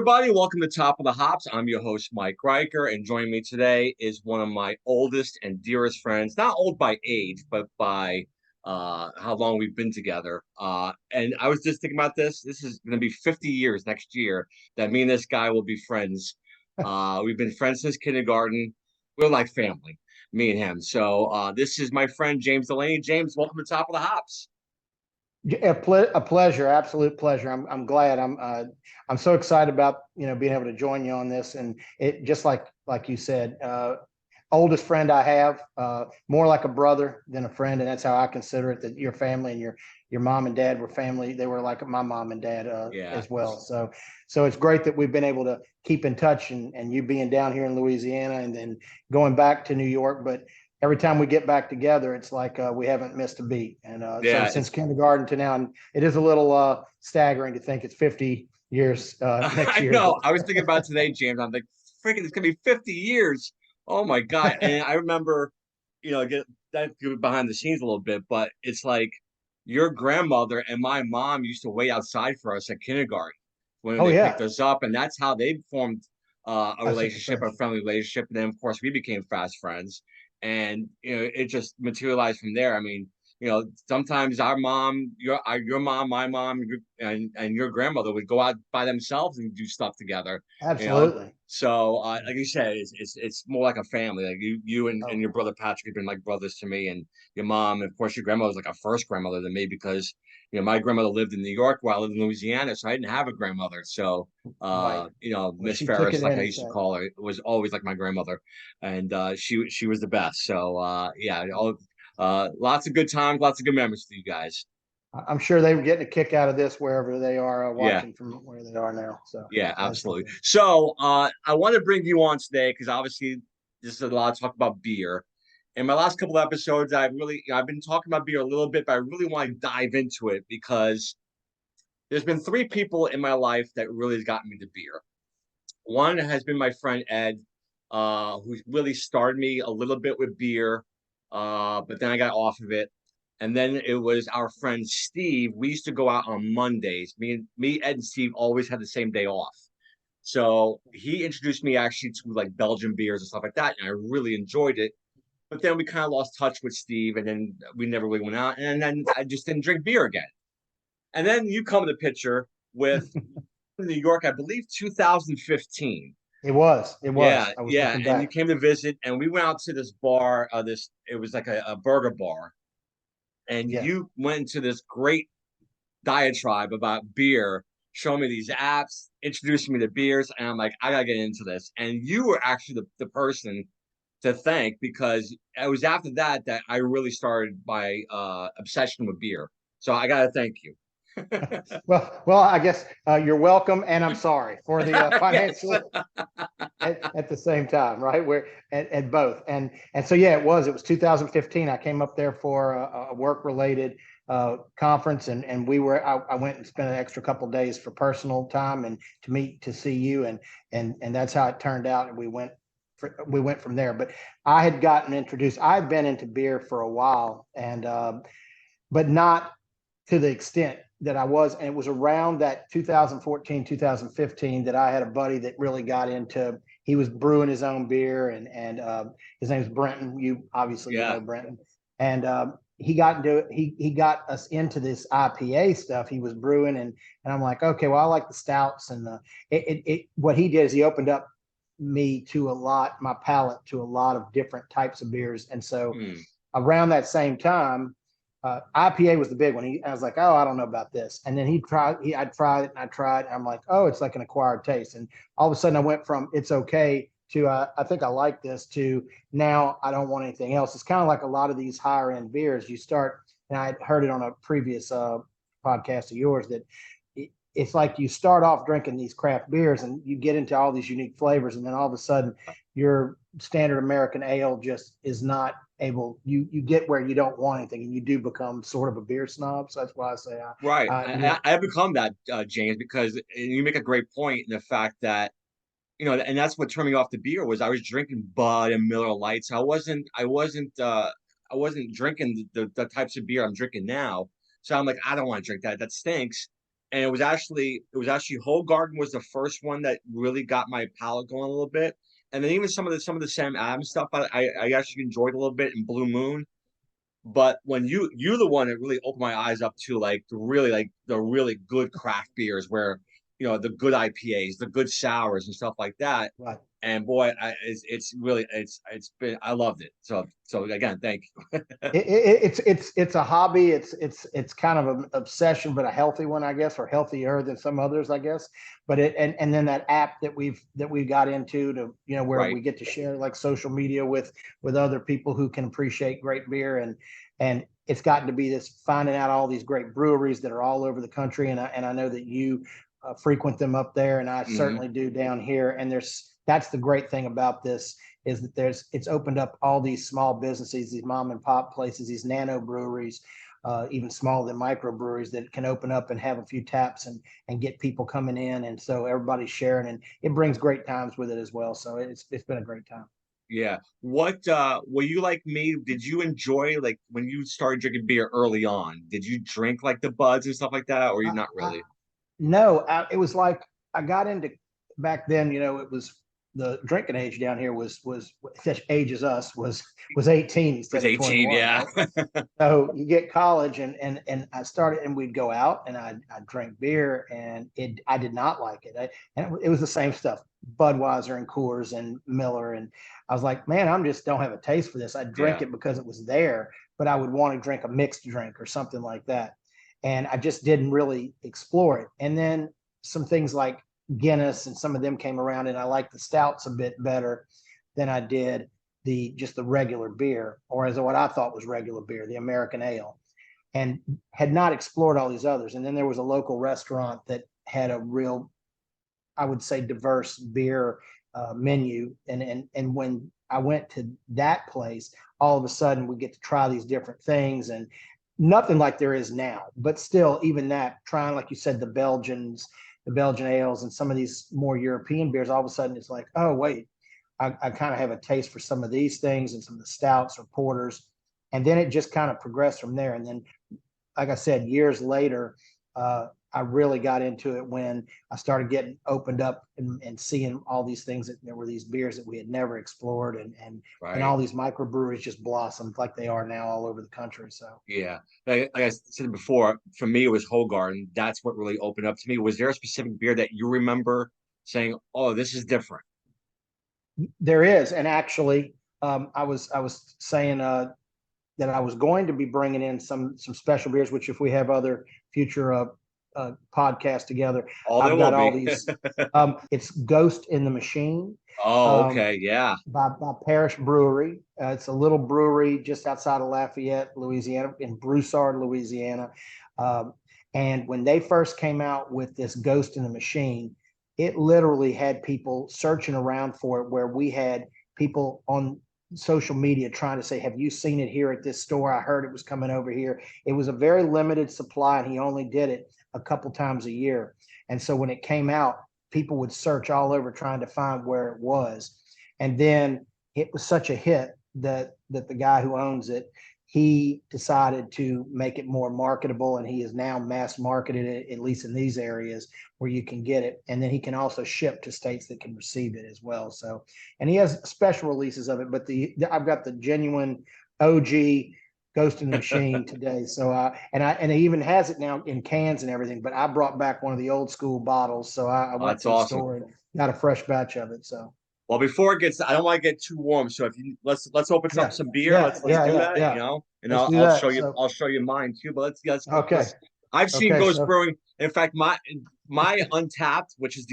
everybody. Welcome to Top of the Hops. I'm your host, Mike Riker, and joining me today is one of my oldest and dearest friends. Not old by age, but by how long we've been together. And I was just thinking about this. This is going to be 50 years next year that me and this guy will be friends. We've been friends since kindergarten. We're like family, me and him. So this is my friend, James Delaney. James, welcome to Top of the Hops. A pleasure, absolute pleasure. I'm glad. I'm so excited about being able to join you on this, and it just like you said, oldest friend I have, more like a brother than a friend, and that's how I consider it. That your family and your mom and dad were family. They were like my mom and dad Yeah. as well. So it's great that we've been able to keep in touch, and you being down here in Louisiana and then going back to New York, but every time we get back together, it's like we haven't missed a beat. And Yeah, so since kindergarten to now, and it is a little staggering to think it's 50 years next I year. know. I was thinking about today, James. I'm like, freaking, it's gonna be 50 years. Oh my God. And I remember, get that behind the scenes a little bit, but it's like your grandmother and my mom used to wait outside for us at kindergarten when Oh they yeah, picked us up, and that's how they formed a that's what relationship, it a says. friendly relationship. And then, of course, we became fast friends, and it just materialized from there. I mean, sometimes our mom, your mom, my mom, and your grandmother would go out by themselves and do stuff together. You know, Absolutely. so like you said, it's more like a family. Like you and Oh, your brother Patrick have been like brothers to me, and your mom, and of course, your grandmother was like a first grandmother to me because my grandmother lived in New York while I lived in Louisiana, so I didn't have a grandmother. So right. Well, Miss she took it Ferris, like I in. used to call her, was always like my grandmother, and she was the best. So yeah, lots of good times, lots of good memories for you guys. I'm sure they were getting a kick out of this wherever they are Yeah, watching from where they are now. So yeah, that's for absolutely. sure. So I want to bring you on today because obviously this is a lot of talk about beer. In my last couple of episodes, I've been talking about beer a little bit, but I really want to dive into it because there's been three people in my life that really has gotten me to beer. One has been my friend Ed, who really started me a little bit with beer, but then I got off of it. And then it was our friend Steve. We used to go out on Mondays. Ed, and Steve always had the same day off. So he introduced me actually to like Belgian beers and stuff like that, and I really enjoyed it. But then we kind of lost touch with Steve, and then we never really went out. And then I just didn't drink beer again. And then you come in the picture with New York, I believe 2015. It was. It Yeah, was. I was yeah. looking And you back. came to visit, and we went out to this bar. It was like a burger bar, and Yes. you went into this great diatribe about beer, showing me these apps, introducing me to beers, and I'm like, I gotta get into this. And you were actually the person to thank because it was after that I really started my obsession with beer. So I gotta thank you. Well, I guess you're welcome, and I'm sorry for the Yes. financial at the same time, right? Where at both, and so yeah, it was 2015. I came up there for a work related conference, and I went and spent an extra couple of days for personal time and to see you, and that's how it turned out, and we went from there. But I had gotten introduced. I've been into beer for a while, and but not to the extent that I was. And it was around that 2014, 2015 that I had a buddy that really got into, he was brewing his own beer, and his name's Brenton. You Yeah. know Brenton. And he got us into this IPA stuff he was brewing. And I'm like, okay, well, I like the stouts. And what he did is he opened up my palate to a lot of different types of beers. And so Hmm. around that same time, IPA was the big one. I was like, oh, I don't know about this. And then I tried it and I tried, and I'm like, oh, it's like an acquired taste. And all of a sudden I went from it's okay to I think I like this to now I don't want anything else. It's kind of like a lot of these higher end beers. You start, and I heard it on a previous podcast of yours that it's like you start off drinking these craft beers and you get into all these unique flavors, and then all of a sudden your standard American ale just is not able. You get where you don't want anything, and you do become sort of a beer snob. So that's why I say Right. you know, I have become that, James, because you make a great point in the fact that, and that's what turned me off the beer was I was drinking Bud and Miller Lights. I wasn't drinking the types of beer I'm drinking now. So I'm like, I don't want to drink that. That stinks. and it was actually Whole Garden was the first one that really got my palate going a little bit, and then even some of the Sam Adams stuff I actually enjoyed a little bit in Blue Moon. But when you're the one that really opened my eyes up to like the really good craft beers where the good IPAs, the good sours and stuff like that. Right. And boy, it's really it's been I loved it. So again, thank you. It's a hobby. It's kind of an obsession, but a healthy one, I guess, or healthier than some others, I guess. But and then that app that we got into to where Right. we get to share like social media with other people who can appreciate great beer, and it's gotten to be this finding out all these great breweries that are all over the country, and I know that you frequent them up there, and I Hmm. certainly do down here. And that's the great thing about this is that it's opened up all these small businesses, these mom and pop places, these nano breweries, even smaller than microbreweries that can open up and have a few taps and get people coming in, and so everybody's sharing, and it brings great times with it as well. So it's been a great time. Yeah. What were you like me? Did you enjoy like when you started drinking beer early on? Did you drink like the buds and stuff like that, or you I, not I, really? No, it was like I got into back then. It was the drinking age down here was such age as us was 18 It was instead of 18, 21, yeah. right? So you get college, and I started, and we'd go out, and I drank beer, and I did not like it. And it was the same stuff, Budweiser and Coors and Miller, and I was like, man, I'm just don't have a taste for this. I drank Yeah. it because it was there, but I would want to drink a mixed drink or something like that, and I just didn't really explore it. And then some things like Guinness and some of them came around, and I liked the stouts a bit better than I did the regular beer, or as what I thought was regular beer, the American ale, and had not explored all these others. And then there was a local restaurant that had a real, I would say, diverse beer menu. And when I went to that place, all of a sudden we get to try these different things, and nothing like there is now. But still, even that, trying, like you said, the Belgian ales, and some of these more European beers, all of a sudden it's like, oh wait, I kind of have a taste for some of these things and some of the stouts or porters. And then it just kind of progressed from there. And then, like I said, years later, I really got into it when I started getting opened up and seeing all these things, that there were these beers that we had never explored, and Right. all these microbreweries just blossomed like they are now all over the country. So Yeah. Like I said before, for me it was Hogarden. That's what really opened up to me. Was there a specific beer that you remember saying, "Oh, this is different"? there is, and actually, I was saying that I was going to be bringing in some special beers, which if we have other future podcasts together, Oh, there I've will got all be. these. It's Ghost in the Machine Oh, um, okay. Yeah. by Parish Brewery. It's a little brewery just outside of Lafayette, Louisiana, in Broussard, Louisiana. Um, and when they first came out with this Ghost in the Machine, it literally had people searching around for it, where we had people on social media trying to say, have you seen it here at this store? I heard it was coming over here. It was a very limited supply, and he only did it a couple times a year. And so when it came out, people would search all over trying to find where it was. And then it was such a hit that the guy who owns it, he decided to make it more marketable, and he is now mass marketed it, at least in these areas where you can get it. And then he can also ship to states that can receive it as well. So, and he has special releases of it, but I've got the genuine OG Ghost in the Machine today. So and he even has it now in cans and everything. But I brought back one of the old school bottles, so I Oh, went that's to the awesome. store and got a fresh batch of it. So Well, before it gets, I don't want to get too warm. So if you let's open up yeah, some beer. yeah, Let's yeah, do yeah, that. yeah. And Let's I'll, do I'll show that. you So I'll show you mine too. But let's okay, let's. I've seen okay. Ghost So Brewing. In fact, my Untapped, which is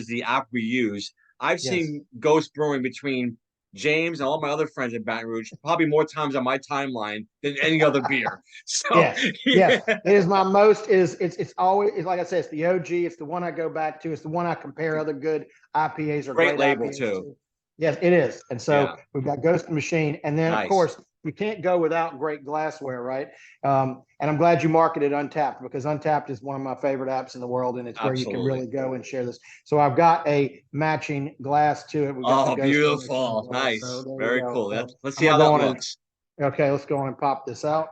the app we use. I've yes. seen Ghost Brewing between James and all my other friends in Baton Rouge probably more times on my timeline than any other beer. So Yes, yeah, yes. It is my most is it's always it's like I said, it's the OG, it's the one I go back to, it's the one I compare other good IPAs or great great label IPAs too. to. Yes, it is. And so Yeah, we've got Ghost and Machine. And then of nice. course you can't go without great glassware, right? And I'm glad you marketed Untapped, because Untapped is one of my favorite apps in the world, and it's where you can Absolutely. really go and share this. So I've got a matching glass to it. We've got the Oh, Ghost in the Machine beautiful. glass. So Nice. there you Very go. cool. So Let's I'm see gonna how go that on and looks. okay, let's go on and pop this out.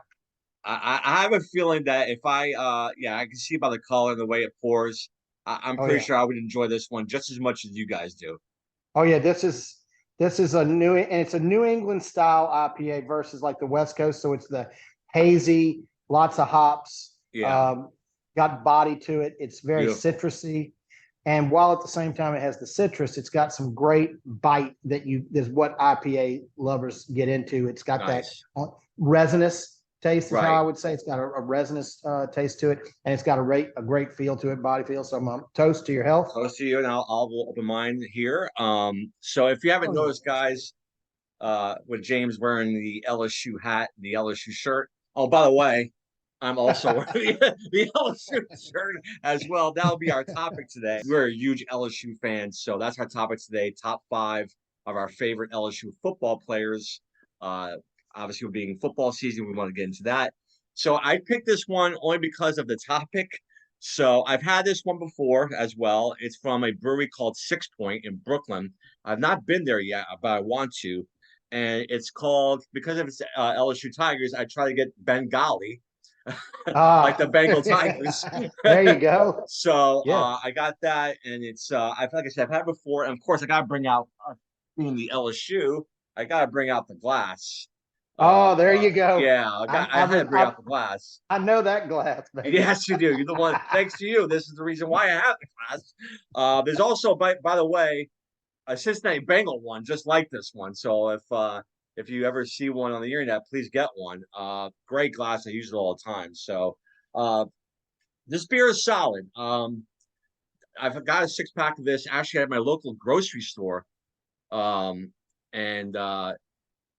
I have a feeling that if yeah, I can see by the color and the way it pours. I'm Oh pretty yeah. sure I would enjoy this one just as much as you guys do. Oh yeah, this is and it's a New England style IPA versus like the West Coast. So it's the hazy, lots of hops, Yeah, got body to it. It's very beautiful. citrusy. And while at the same time it has the citrus, it's got some great bite that is what IPA lovers get into. It's got that Nice. resinous taste is how I Right. would say. It's got a resinous taste to it, and it's got a great feel to it, body feel. So toast to your health. Close to you, and I'll open mine here. So if you haven't Oh yeah. noticed, guys, with James wearing the LSU hat, the LSU shirt. Oh, by the way, I'm also wearing the LSU shirt as well. That'll be our topic today. We're a huge LSU fans, so that's our topic today. Top five of our favorite LSU football players. Uh, Obviously, being football season, we want to get into that. So I picked this one only because of the topic. So I've had this one before as well. It's from a brewery called Six Point in Brooklyn. I've not been there yet, but I want to. And it's called, because of its LSU Tigers, I try to get Bengali, like the Ah, Bengal Tigers. there you go. So Yeah. I got that, and it's like I said, I've had it before, and of course I got to bring out being the LSU, I got to bring out the glass. Oh, there you go. Yeah, I had to bring out the glass. I know that glass, baby. Yes, you do. You're the one. Thanks to you, this is the reason why I have the glass. There's also, by the way, a Cincinnati Bengal one just like this one. So if you ever see one on the internet, please get one. Great glass. I use it all the time. So uh, this beer is solid. I've got a 6 pack of this actually at my local grocery store, um, and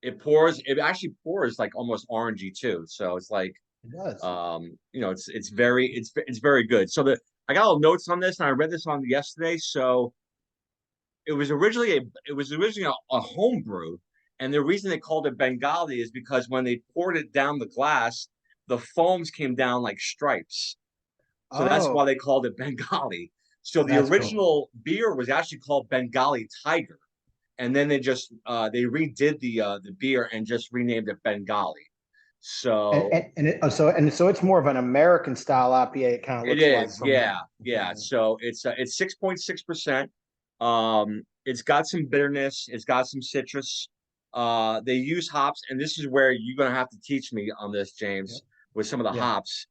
it pours. It actually pours like almost orangey too. So it's like It does. it's very good. So I got all notes on this, and I read this on yesterday. So it was originally a home brew, and the reason they called it Bengali is because when they poured it down the glass, the foams came down like stripes. So that's why Oh, they called it Bengali. So the that's cool. original beer was actually called Bengali Tiger, and then they redid the beer and just renamed it Bengali. So So it's more of an American style IPA. It kind of it looks like is, from. yeah. So it's 6.6%. It's got some bitterness. It's got some citrus. They use hops, and this is where you're gonna have to teach me on this, Yep. James, with some of the Yeah. hops.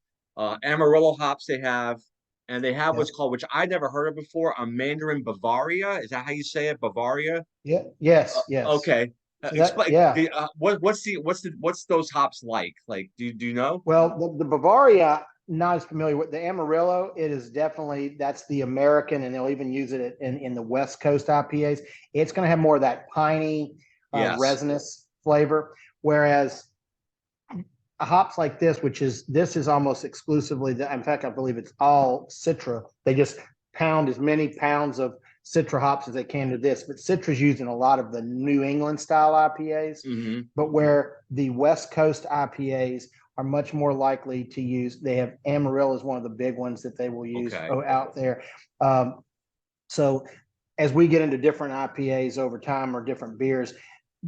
Amarillo hops they have, and they have what's Yep. called, which I never heard of before, a Mandarin Bavaria. Is that how you say it? Bavaria? Yeah. Yes. Yes. Okay. So that. Explain. Yeah. What's those hops like? Like, do you know? Well, the Bavaria, not as familiar with the Amarillo. It is definitely that's the American, and they'll even use it in the West Coast IPAs. It's going to have more of that piney, Yes. resinous flavor, whereas hops like this is almost exclusively in fact I believe it's all Citra. They just pound as many pounds of Citra hops as they can to this, but Citra's used in a lot of the New England style IPAs, Hmm. but where the West Coast IPAs are much more likely to use, they have Amarillo is one of the big ones that they will use Okay. out there. So as we get into different IPAs over time or different beers,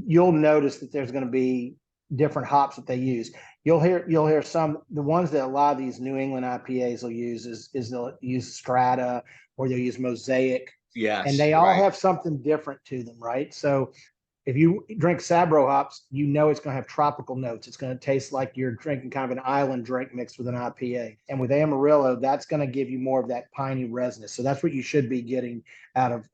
you'll notice that there's going to be different hops that they use. You'll hear some the ones that a lot of these New England IPAs will use is they'll use Strata or they'll use Mosaic, and Yes. they all Right. have something different to them, right? So if you drink Sabro hops, you know it's going to have tropical notes. It's going to taste like you're drinking kind of an island drink mixed with an IPA. And with Amarillo, that's going to give you more of that piney resinous. So that's what you should be getting out of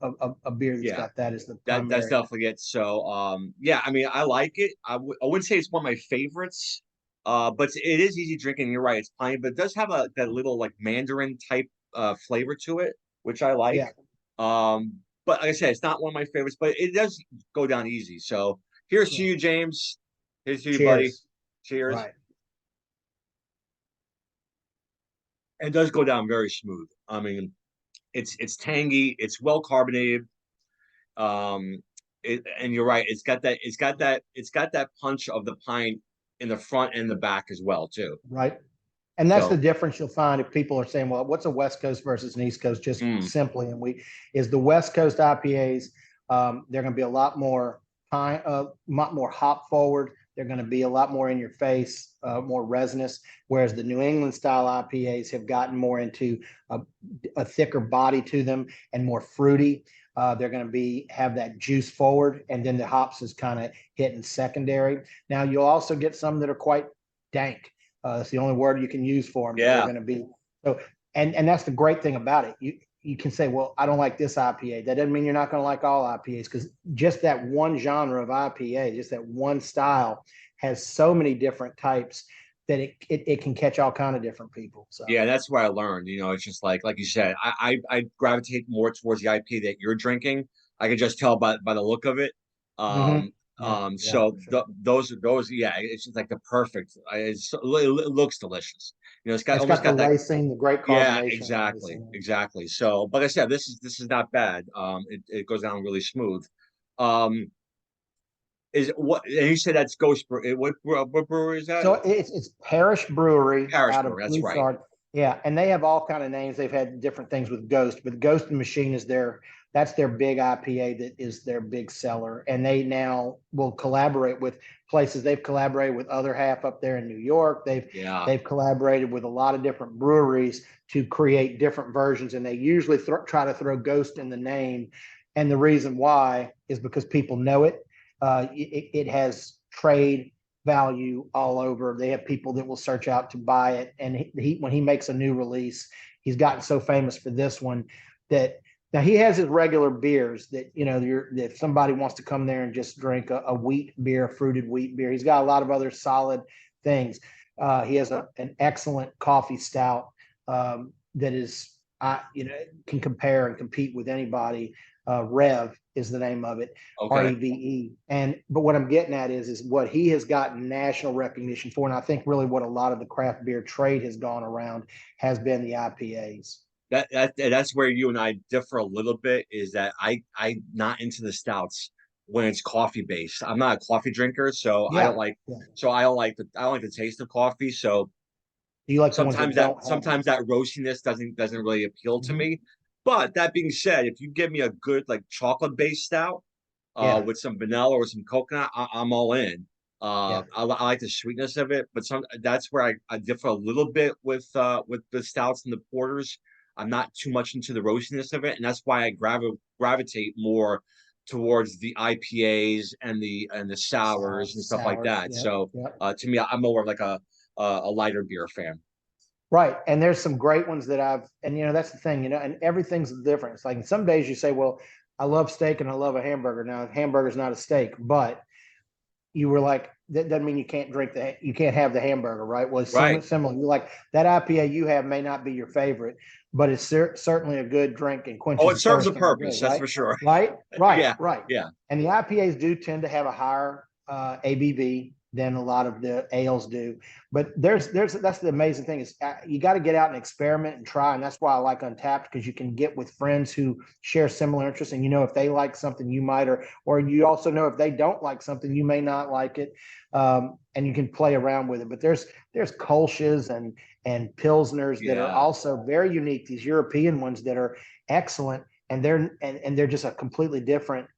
a beer that's Yeah. got that as the That's primary. definitely it. So yeah, I mean I like it. I wouldn't say it's one of my favorites. But it is easy drinking. You're right, it's plain, but it does have that little like Mandarin type flavor to it, which I like. Yeah. But like I said, it's not one of my favorites, but it does go down easy. So here's to Yeah. you, James. Here's to you, buddy. Cheers. Cheers. Right. It does go down very smooth. I mean, it's tangy, it's well carbonated. Um, and you're right. It's got that punch of the pine in the front and the back as well too. Right. And that's the So, difference you'll find if people are saying, well, what's a West Coast versus an East Coast? Just mm, simply, is the West Coast IPAs, they're going to be a lot more hop forward. They're going to be a lot more in your face, more resinous, whereas the New England style IPAs have gotten more into a thicker body to them and more fruity. They're going to have that juice forward, and then the hops is kind of hitting secondary. Now you'll also get some that are quite dank. That's the only word you can use for them. They're Yeah. going to be so, and that's the great thing about it. You can say, well, I don't like this IPA. That doesn't mean you're not going to like all IPAs, because just that one genre of IPA, just that one style, has so many different types that it can catch all kind of different people. So Yeah, that's where I learned. It's just like you said, I gravitate more towards the IP that you're drinking. I can just tell by the look of it. mm-hmm. Yeah, yeah, So for sure. those, yeah, it's just like the perfect. It looks delicious. It's got It's almost got the got that. lacing, the great Yeah, carbonation and exactly, lacing. exactly. So, like I said, this is not bad. It goes down really smooth. Um, is what and you said that's Ghost Brew. What brewery is that? So it's Parish Brewery out of Harrisburg. That's right. Broussard. Yeah, and they have all kind of names. They've had different things with Ghost, but Ghost and Machine is that's their big IPA, that is their big seller. And they now will collaborate with places. They've collaborated with Other Half up there in New York. Yeah. They've collaborated with a lot of different breweries to create different versions, and they usually try to throw Ghost in the name. And the reason why is because people know it. It has trade value all over. They have people that will search out to buy it. And when he makes a new release, he's gotten so famous for this one that now he has his regular beers that, if somebody wants to come there and just drink a wheat beer, fruited wheat beer, he's got a lot of other solid things. He has an excellent coffee stout that is, can compare and compete with anybody. Rev is the name of it, Okay. REVE. But what I'm getting at is what he has gotten national recognition for, and I think really what a lot of the craft beer trade has gone around has been the IPAs. That's where you and I differ a little bit. Is that I'm not into the stouts when it's coffee based. I'm not a coffee drinker, so I don't Yeah, like. yeah. So I don't like the taste of coffee. So Do you like the ones sometimes that that don't have it? sometimes that roastiness doesn't really appeal to Mhm. me. But that being said, if you give me a good like chocolate based stout, Yeah, with some vanilla or some coconut, I'm all in. yeah. I like the sweetness of it, but that's where I differ a little bit with the stouts and the porters. I'm not too much into the roastiness of it, and that's why I gravitate more towards the IPAs and the sours and stuff like Sours. that. Yeah, So yeah. to me, I'm more of like a lighter beer fan. Right. And there's some great ones and that's the thing, and everything's different. It's like some days you say, well, I love steak and I love a hamburger. Now, a hamburger's not a steak, but you were like, that doesn't mean you can't have the hamburger, right? Well, it's Right. similar. You're like, that IPA you have may not be your favorite, but it's certainly a good drink and Oh, quenches it the serves a thirst on the day, purpose, that's right? for sure. Right, right, Yeah, right. yeah, And the IPAs do tend to have a higher ABV than a lot of the ales do. But that's the amazing thing is you got to get out and experiment and try. And that's why I like Untapped, because you can get with friends who share similar interests, and if they like something you might, or you also know if they don't like something you may not like it, and you can play around with it. But there's Kolsch's and Pilsners that are yeah. also very unique. These European ones that are excellent, and they're just a completely different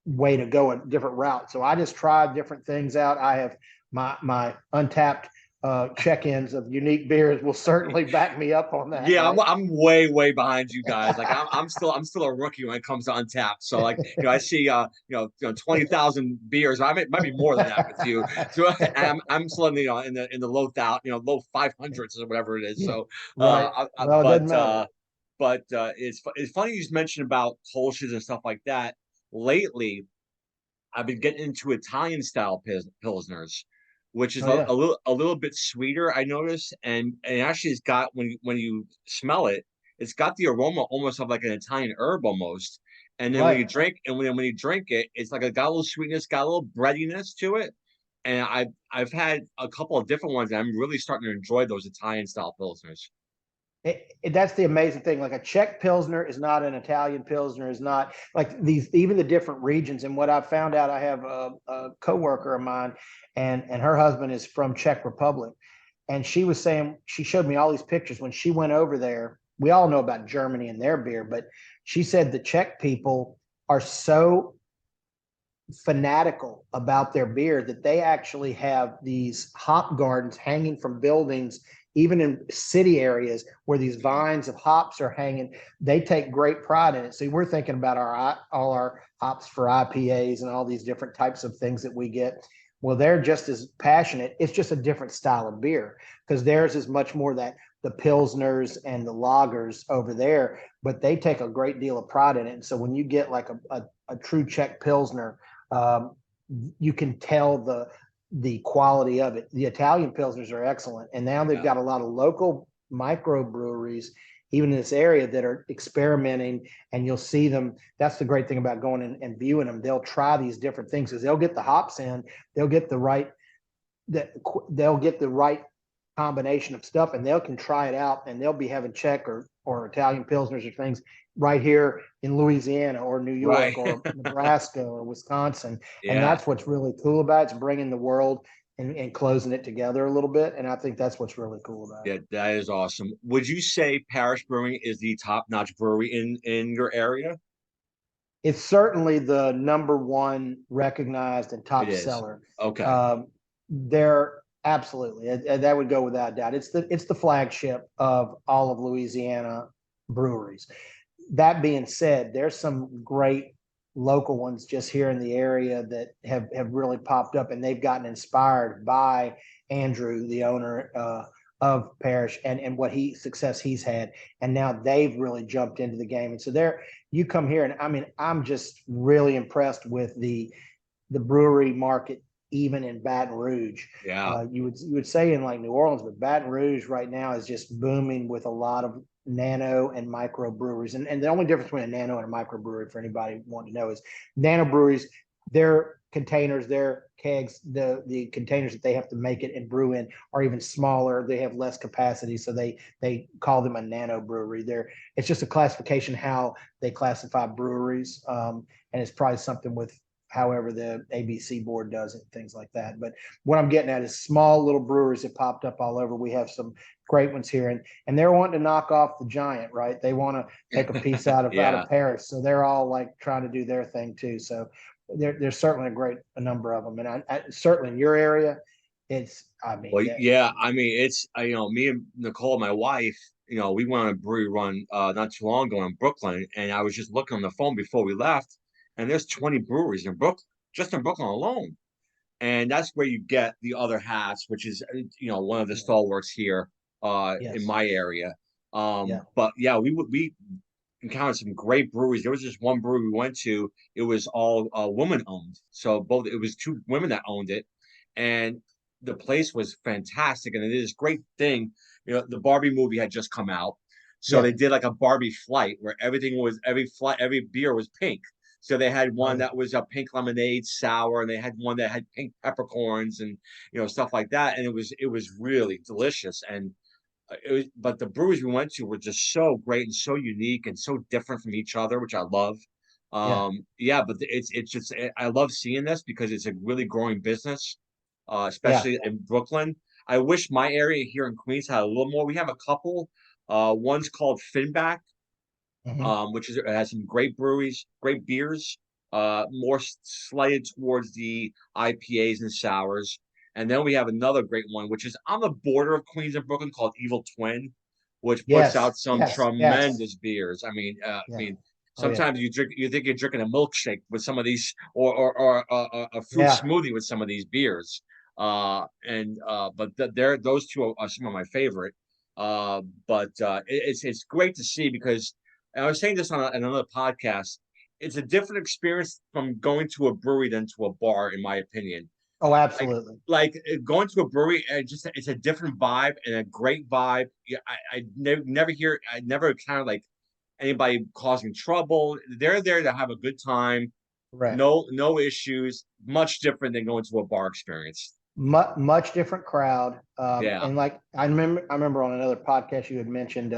way to go, a different route. So I just tried different things out. I have my Untapped check-ins of unique beers will certainly back me up on that, Yeah, right? I'm way behind you guys. Like I'm still a rookie when it comes to Untapped. So like I see 20,000 beers. Might be more than that with you. So I'm still in the in the low 500s or whatever it is. Yeah, So right. Well, it doesn't matter. it's funny you mentioned about Kolsch's and stuff like that. Lately, I've been getting into Italian style pilsners, which is Oh yeah, a little bit sweeter. I noticed, and actually, it's got when you smell it, it's got the aroma almost of like an Italian herb almost. And then when you right. drink and when you drink it, it's like got a little sweetness, got a little breadiness to it. And I've had a couple of different ones, and I'm really starting to enjoy those Italian style pilsners. That's the amazing thing. Like a Czech Pilsner is not an Italian Pilsner, is not like these, even the different regions. And what I've found out, I have a coworker of mine, and her husband is from Czech Republic. And she was saying, she showed me all these pictures when she went over there. We all know about Germany and their beer, but she said the Czech people are so fanatical about their beer that they actually have these hop gardens hanging from buildings, even in city areas where these vines of hops are hanging. They take great pride in it. See, we're thinking about all our hops for IPAs and all these different types of things that we get. Well, they're just as passionate. It's just a different style of beer because theirs is much more that the pilsners and the lagers over there, but they take a great deal of pride in it. And so when you get like a true Czech pilsner, um, you can tell the quality of it. The Italian pilsners are excellent, and now they've Yeah. got a lot of local microbreweries, even in this area, that are experimenting. And you'll see them. That's the great thing about going in and viewing them. They'll try these different things because they'll get the hops in, they'll get the right that they'll get the right combination of stuff, and they can try it out, and they'll be having Czech or Italian pilsners or things right here in Louisiana or New Right. York or Nebraska or Wisconsin. And Yeah. that's what's really cool about it. It's bringing the world and closing it together a little bit. And I think that's what's really cool about it. Yeah, that is awesome. Would you say Parish Brewing is the top-notch brewery in your area? It's certainly the number one recognized and It top is. seller. Okay. They're absolutely, that would go without doubt. It's the flagship of all of Louisiana breweries. That being said, there's some great local ones just here in the area that have really popped up, and they've gotten inspired by Andrew, the owner of Parish, and what success he's had, and now they've really jumped into the game. And so there, you come here, and I mean, I'm just really impressed with the brewery market, even in Baton Rouge. Yeah. You would say in like New Orleans, but Baton Rouge right now is just booming with a lot of nano and micro breweries. And the only difference between a nano and a micro brewery, for anybody wanting to know, is nano breweries, their containers, their kegs, the containers that they have to make it and brew in are even smaller. They have less capacity, so they call them a nano brewery. It's just a classification how they classify breweries, and it's probably something with however the ABC board does it, things like that. But what I'm getting at is small little breweries that popped up all over. We have some great ones here, and they're wanting to knock off the giant, right? They want to take a piece out of Yeah. Paris, so they're all like trying to do their thing too. So there's certainly a number of them, and I certainly in your area, I mean, Well, yeah. I mean, it's me and Nicole, my wife. We went on a brewery run not too long ago in Brooklyn, and I was just looking on the phone before we left, and there's 20 breweries in Brooklyn, just in Brooklyn alone. And that's where you get the other hats, which is one of the stalwarts here in yes, my area. yeah, But yeah, we encountered some great breweries. There was just one brewery we went to. It was all woman owned, so both it was two women that owned it, and the place was fantastic. And it is a great thing. The Barbie movie had just come out, so yeah, they did like a Barbie flight where every beer was pink. So they had oh one yeah, that was a pink lemonade sour, and they had one that had pink peppercorns and stuff like that. And it was really delicious. And but the breweries we went to were just so great and so unique and so different from each other, which I love. yeah, Yeah, but it's just I love seeing this because it's a really growing business, yeah, especially in Brooklyn. I wish my area here in Queens had a little more. We have a couple. One's called Finback, hmm, which has some great breweries, great beers, more slanted towards the IPAs and sours. And then we have another great one, which is on the border of Queens and Brooklyn, called Evil Twin, which puts yes, out some yes, yes, tremendous beers. yeah, oh yeah, Sometimes you think you're drinking a milkshake with some of these, or a fruit yeah. smoothie with some of these beers. But those two are some of my favorite. It's great to see because and I was saying this on another podcast. It's a different experience from going to a brewery than to a bar, in my opinion. Oh, Like, absolutely. going to a brewery, it's a different vibe and a great vibe. Yeah, I never encountered like anybody causing trouble. They're there to have a good time. Correct. No issues. Much different than going to a bar experience. Much different crowd. Yeah, And like I remember on another podcast you had mentioned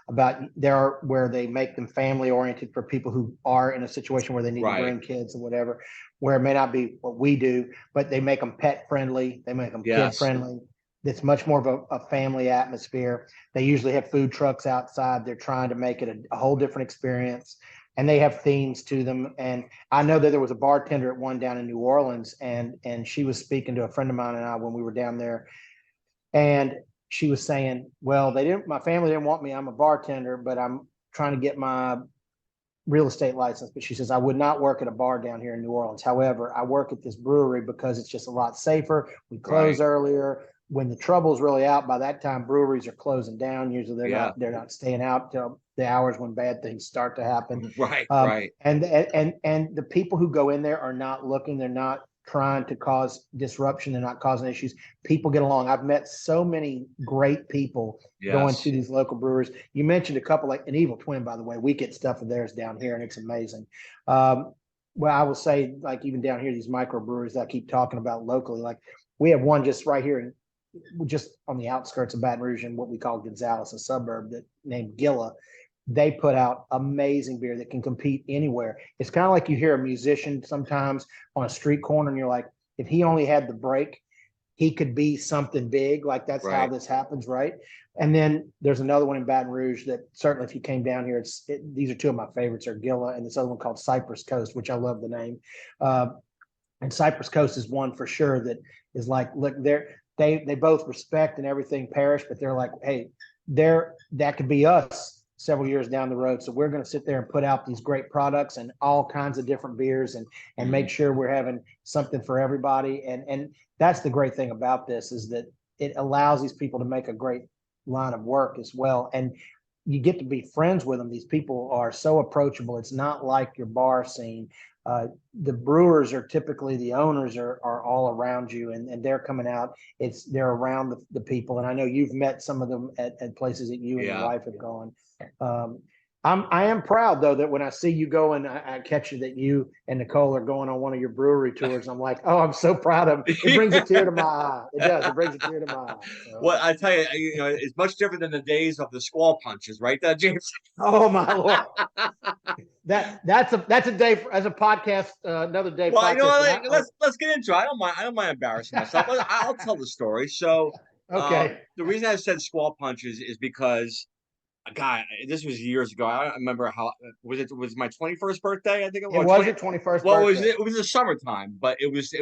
about there where they make them family oriented for people who are in a situation where they need to right. bring kids or whatever, where it may not be what we do, but they make them pet friendly, they make them kid Yes. friendly. It's much more of a family atmosphere. They usually have food trucks outside. They're trying to make it a whole different experience. and they have themes to them. And I know that there was a bartender at one down in New Orleans, and she was speaking to a friend of mine and I when we were down there, and she was saying, well, my family didn't want me. I'm a bartender, but I'm trying to get my real estate license. But she says, I would not work at a bar down here in New Orleans. However, I work at this brewery because it's just a lot safer. We close earlier. When the trouble's really out, by that time, breweries are closing down. Usually they're not staying out till the hours when bad things start to happen. Right. And the people who go in there are not looking, they're not trying to cause disruption, they're not causing issues. People get along. I've met so many great people going to these local breweries. You mentioned a couple, like an Evil Twin, by the way. We get stuff of theirs down here and it's amazing. Well, I will say, like, even down here, these microbreweries that I keep talking about locally, like we have one just right here just on the outskirts of Baton Rouge in what we call Gonzales, a suburb that named Gila. They put out amazing beer that can compete anywhere. It's kind of like you hear a musician sometimes on a street corner and you're like, if he only had the break, he could be something big. Like that's how this happens, right? And then there's another one in Baton Rouge that certainly if you came down here, these are two of my favorites, are Gila and this other one called Cypress Coast, which I love the name. And Cypress Coast is one for sure that is like, look, they both respect and everything Parish, but they're like, hey, that could be us several years down the road. So we're going to sit there and put out these great products and all kinds of different beers and make sure we're having something for everybody. And that's the great thing about this, is that it allows these people to make a great line of work as well. And you get to be friends with them. These people are so approachable. It's not like your bar scene. The brewers are typically, the owners are all around you, and they're coming out. They're around the people. And I know you've met some of them at places that you and your wife have gone. I am proud though that when I see you go and I catch you that you and Nicole are going on one of your brewery tours, I'm like, oh, I'm so proud of them. It brings a tear to my eye. It does. It brings a tear to my eye. So, well, I tell you, it's much different than the days of the squall punches, right, James? Oh my Lord. That's a day as a podcast, another day. Well, podcast. Let's get into it. I don't mind embarrassing myself. I'll tell the story. So, okay. The reason I said squall punches is because, God, this was years ago. I don't remember how was my 21st birthday. I think it was your 21st. Well, it was the summertime, but it was.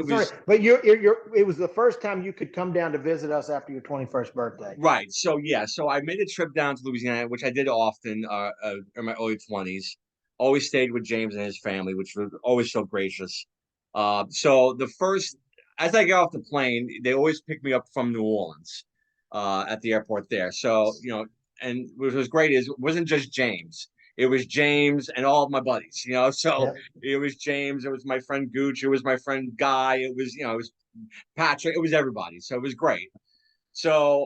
But it was the first time you could come down to visit us after your 21st birthday. Right. So so I made a trip down to Louisiana, which I did often in my early 20s. Always stayed with James and his family, which was always so gracious. So as I got off the plane, they always pick me up from New Orleans at the airport there. So, and what was great is it wasn't just James. It was James and all of my buddies, So It was James. It was my friend Gooch. It was my friend Guy. It was, it was Patrick. It was everybody. So it was great. So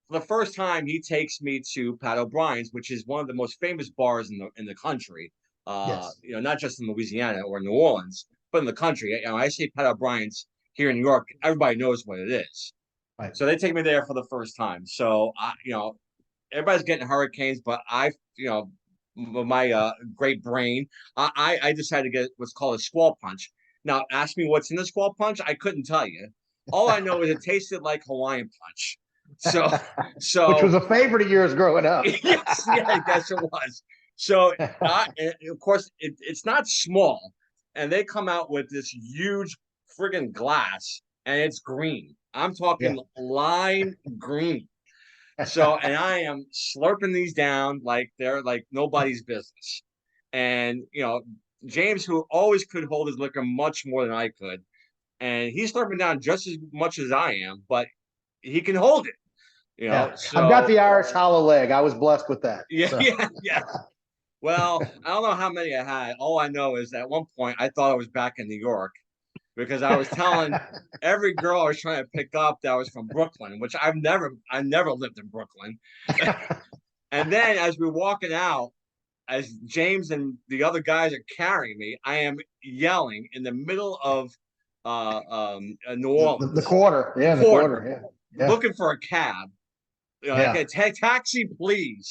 for the first time, he takes me to Pat O'Brien's, which is one of the most famous bars in the country. Not just in Louisiana or New Orleans, but in the country. I say Pat O'Brien's here in New York, everybody knows what it is. Right. So they take me there for the first time. So everybody's getting hurricanes, but my great brain, I decided to get what's called a squall punch. Now, ask me what's in the squall punch. I couldn't tell you. All I know is it tasted like Hawaiian punch. So which was a favorite of yours growing up. Yes, I guess it was. So, of course, it's not small, and they come out with this huge friggin' glass, and it's green. I'm talking lime green. So, and I am slurping these down like they're like nobody's business. And, James, who always could hold his liquor much more than I could, and he's slurping down just as much as I am, but he can hold it. So, I've got the Irish hollow leg. I was blessed with that. Yeah. Well, I don't know how many I had. All I know is at one point I thought I was back in New York because I was telling every girl I was trying to pick up that I was from Brooklyn, which I never lived in Brooklyn. And then as we're walking out, as James and the other guys are carrying me, I am yelling in the middle of New Orleans. The quarter. Yeah, the quarter. Yeah. Looking for a cab. Like a taxi, please.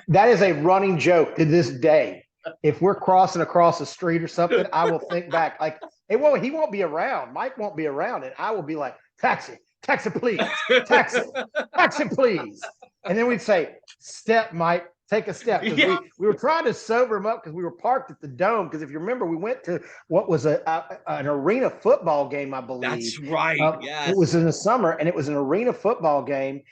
That is a running joke to this day. If we're crossing across the street or something, I will think back. Like he won't be around. Mike won't be around, and I will be like, taxi, please, taxi, please. And then we'd say, step, Mike, take a step, because Yeah, we were trying to sober him up because we were parked at the Dome. Because if you remember, we went to what was an arena football game, I believe. that's right. It was Yes. in the summer, and it was an arena football game,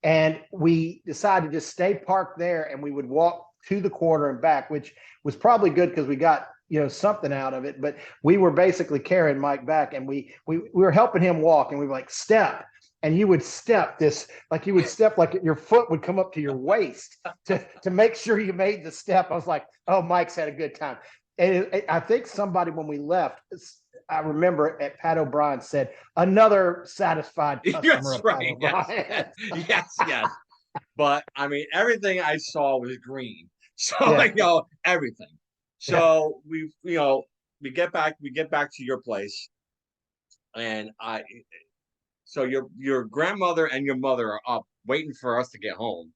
and we decided to just stay parked there, and we would walk to the quarter and back, which was probably good because we got something out of it. But we were basically carrying Mike back, and we were helping him walk, and we were like, step. And you would step this, like you would step like your foot would come up to your waist to make sure you made the step. I was like, oh, Mike's had a good time. And I think somebody, when we left, I remember at Pat O'Brien said, another satisfied customer That's of Pat right. O'Brien. Yes. Yes. But I mean, everything I saw was green. So Yeah. everything. Yeah. So we get back to your place, and so your grandmother and your mother are up waiting for us to get home.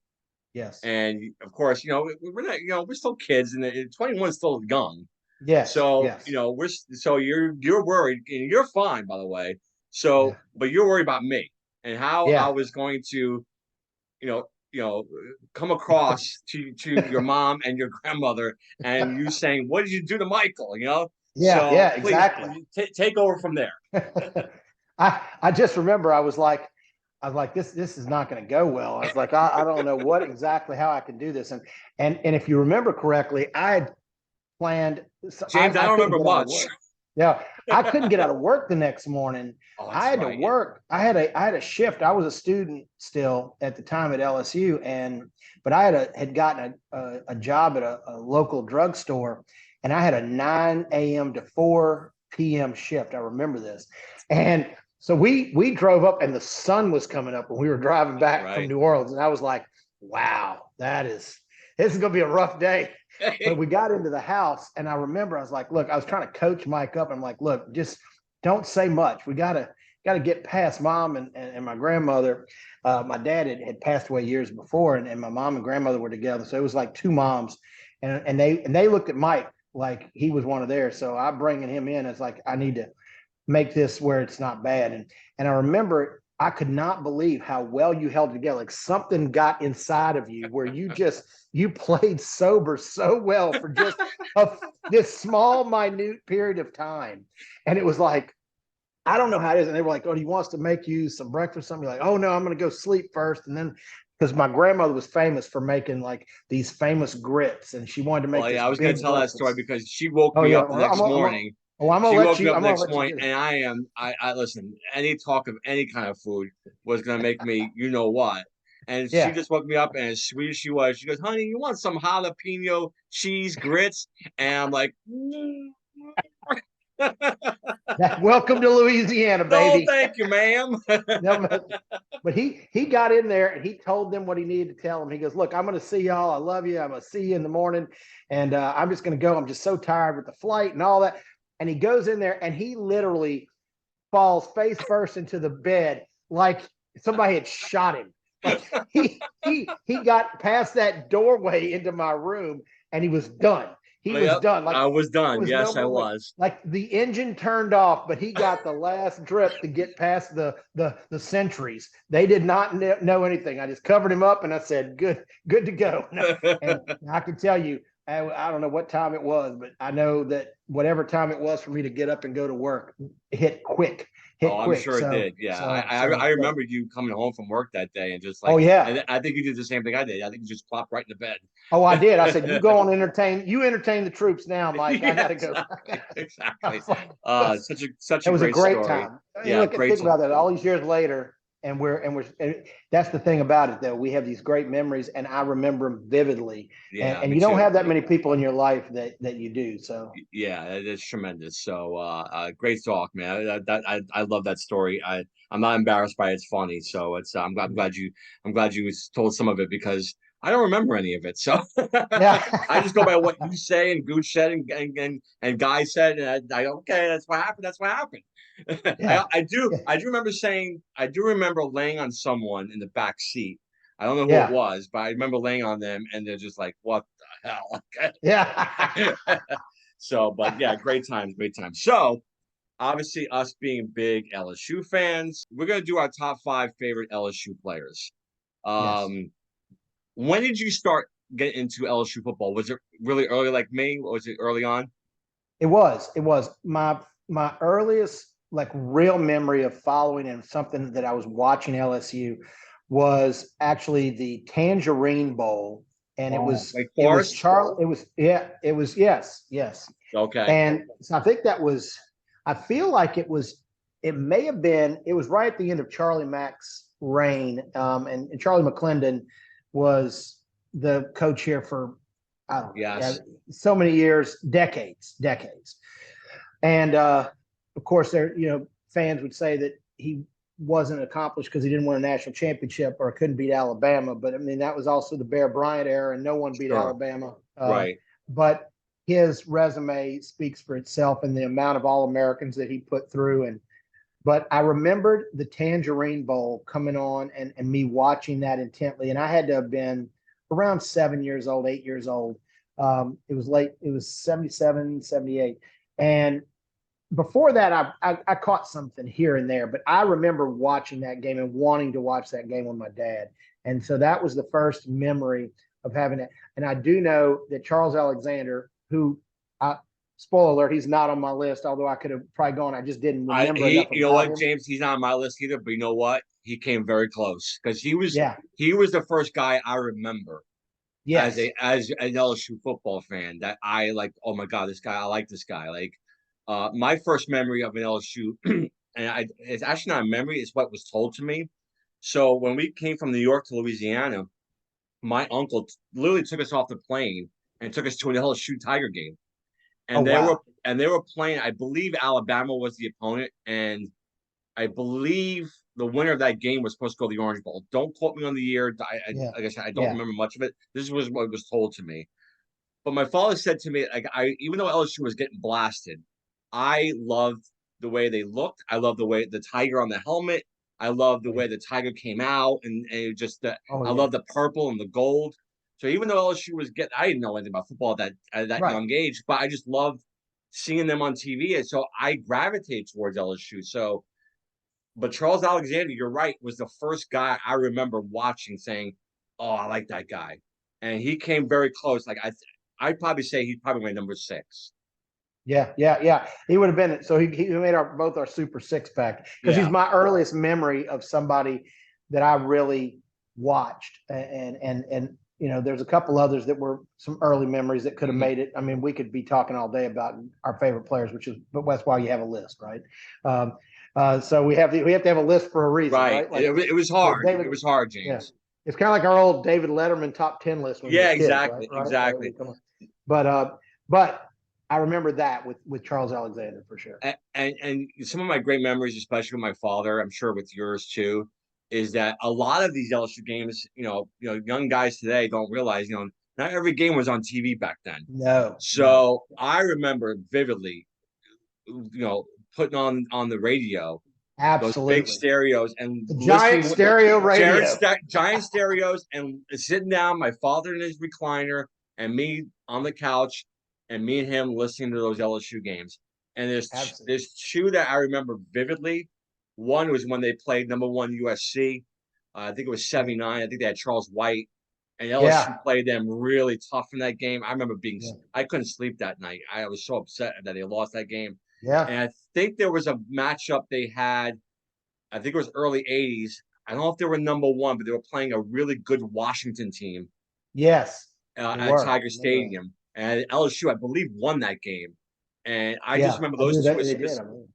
Yes. And of course, we're not, we're still kids, and 21 is still young. Yes. So, Yes. you're worried, and you're fine, by the way. Yeah. So, but you're worried about me and how I Yeah. was going to, you know, you know, come across to your mom and your grandmother, and you saying, "What did you do to Michael?" Yeah. So Yeah. please Exactly. take over from there. I just remember I was like, this is not going to go well. I was like, I don't know what exactly how I can do this. And if you remember correctly, I had planned. So James, I I don't couldn't remember get out of much. work. Yeah, I couldn't get out of work the next morning. Oh, I that's had to right. work. I had a shift. I was a student still at the time at LSU, but I had gotten a job at a local drugstore, and I had a 9 a.m. to 4 p.m. shift. I remember this, and so we drove up, and the sun was coming up when we were driving That's back from right. New Orleans, and I was like, wow, this is gonna be a rough day. But we got into the house, and I remember I was like, look, I was trying to coach Mike up. I'm like, look, just don't say much. We gotta get past mom and my grandmother. My dad had passed away years before, and my mom and grandmother were together. So it was like two moms. And they looked at Mike like he was one of theirs. So I bringing him in as like, I need to make this where it's not bad. And I remember I could not believe how well you held together. Like something got inside of you where you played sober so well for just a, this small, minute period of time. And it was like, I don't know how it is. And they were like, oh, he wants to make you some breakfast, something. You're like, oh no, I'm gonna go sleep first. And then because my grandmother was famous for making like these famous grits, and she wanted to Well, make this yeah, I was going to big tell that story breakfast. because she woke Oh me yeah, up the next morning. I'm gonna She let woke me you. up I'm the gonna next let you morning, get it. and I listen. Any talk of any kind of food was going to make me, you know what. And she Yeah. just woke me up, and as sweet as she was, she goes, "Honey, you want some jalapeno cheese grits?" And I'm like, Welcome to Louisiana, "No, baby. thank you, ma'am." No, but he got in there and he told them what he needed to tell them. He goes, look, I'm going to see y'all. I love you. I'm going to see you in the morning. And I'm just going to go. I'm just so tired with the flight and all that. And he goes in there and he literally falls face first into the bed like somebody had shot him. Like he got past that doorway into my room and he was done. He was Yep, done. Like I was there done. was no Yes, I movement. was. Like the engine turned off, but he got the last drip to get past the sentries. They did not know anything. I just covered him up and I said, good to go. And I can tell you, I don't know what time it was, but I know that whatever time it was for me to get up and go to work, hit quick, Oh, hit I'm quick. sure it So did. Yeah, so so. I But remember you coming home from work that day and just oh like, yeah, and I think you did the same thing I did. I think you just plopped right in the oh I did. I said, you bed. go and entertain the troops now, Mike. I Yeah, got to go. exactly, I exactly. was like, yes. Such It a was a great great story. time. I mean, Yeah, look at great. think about that. All these years later, and that's the thing about it, though. We have these great memories, and I remember them vividly. And Yeah, and me you don't too. have that many people in your life that you do. So Yeah, it's tremendous. So, great talk, man. I love that story. I'm not embarrassed by it. It's funny. So I'm I'm glad you told some of it because I don't remember any of it. So yeah, I just go by what you say and Gooch said and Guy said, and okay, that's what happened. That's what happened. yeah, I do remember saying, I do remember laying on someone in the back seat. I don't know who it yeah, was, but I remember laying on them and they're just like, what the hell? yeah, So, but yeah, great times, great times. So, obviously, us being big LSU fans, we're gonna do our top five favorite LSU players. yes. Um, when did you start? get into LSU football? Was it really early like me? Or was it early on? It was my earliest like real memory of following and something that I was watching LSU was actually the Tangerine Bowl, and it Oh, was Wake it was Forest? Charlie. It was yeah. It was yes. Okay. And so I think that was. I feel like it was. It may have been. It was right at the end of Charlie Mack's reign, and Charlie McClendon was the coach here for I don't know, yeah, Yes. so many years, decades. And of course, there, fans would say that he wasn't accomplished because he didn't win a national championship or couldn't beat Alabama. But I mean, that was also the Bear Bryant era, and no one beat Sure. Alabama. Right. But his resume speaks for itself and the amount of All Americans that he put through. But I remembered the Tangerine Bowl coming on and me watching that intently. And I had to have been around 7 years old, 8 years old. It was late, it was 77, 78. And before that, I caught something here and there, but I remember watching that game and wanting to watch that game with my dad. And so that was the first memory of having it. And I do know that Charles Alexander, who, spoiler alert, he's not on my list, although I could have probably gone. I just didn't remember enough You know about what, him. James? He's not on my list either, but you know what? He came very close because Yeah. he was the first guy I remember Yes. as an LSU football fan that I like. Oh my god, this guy! I like this guy. Like, my first memory of an LSU, it's actually not a memory; it's what was told to me. So when we came from New York to Louisiana, my uncle literally took us off the plane and took us to an LSU Tiger game, Oh, and wow. they were playing. I believe Alabama was the opponent, and I believe the winner of that game was supposed to go to the Orange Bowl. Don't quote me on the year. Yeah. Like I said, I don't Yeah. remember much of it. This was what was told to me. But my father said to me, like, even though LSU was getting blasted, I loved the way they looked. I loved the way the tiger on the helmet. I loved the Oh, yeah. way the tiger came out, and it just Oh, I yeah. love the purple and the gold. So even though LSU was getting, I didn't know anything about football at that Right. young age, but I just loved seeing them on TV, and so I gravitated towards LSU. So but Charles Alexander, you're right, was the first guy I remember watching saying, "Oh, I like that guy," and he came very close. Like I'd probably say he's probably my number six. Yeah. He would have been. So he made both our super six pack because he's Yeah, my earliest memory of somebody that I really watched. And there's a couple others that were some early memories that could have mm-hmm. made it. I mean, we could be talking all day about our favorite players, but that's why you have a list, right? So we have to have a list for a reason, Right. right? Like It was like hard. David. It was hard, Yeah, James. it's kind of like our old David Letterman top 10 list when we Yeah, were kids, right? exactly, Right. exactly. But I remember that with Charles Alexander for sure. And some of my great memories, especially with my father, I'm sure with yours too, is that a lot of these LSU games, young guys today don't realize, not every game was on TV back then. No. So I remember vividly, putting on the radio those big Absolutely. stereos and The giant listening with stereo radio. giant stereos and sitting down, my father in his recliner and me on the couch and me and him listening to those LSU games. And Absolutely. there's two that I remember vividly. One was when they played number one USC. I think it was 79. I think they had Charles White. And LSU Yeah. played them really tough in that game. I remember Yeah. I couldn't sleep that night. I was so upset that they lost that game. Yeah. And I think there was a matchup they had. I think it was early 80s. I don't know if they were number one, but they were playing a really good Washington team Yes. They at were. Tiger Stadium. And LSU, I believe, won that game. And I just Yeah. remember I do that. They did. I mean,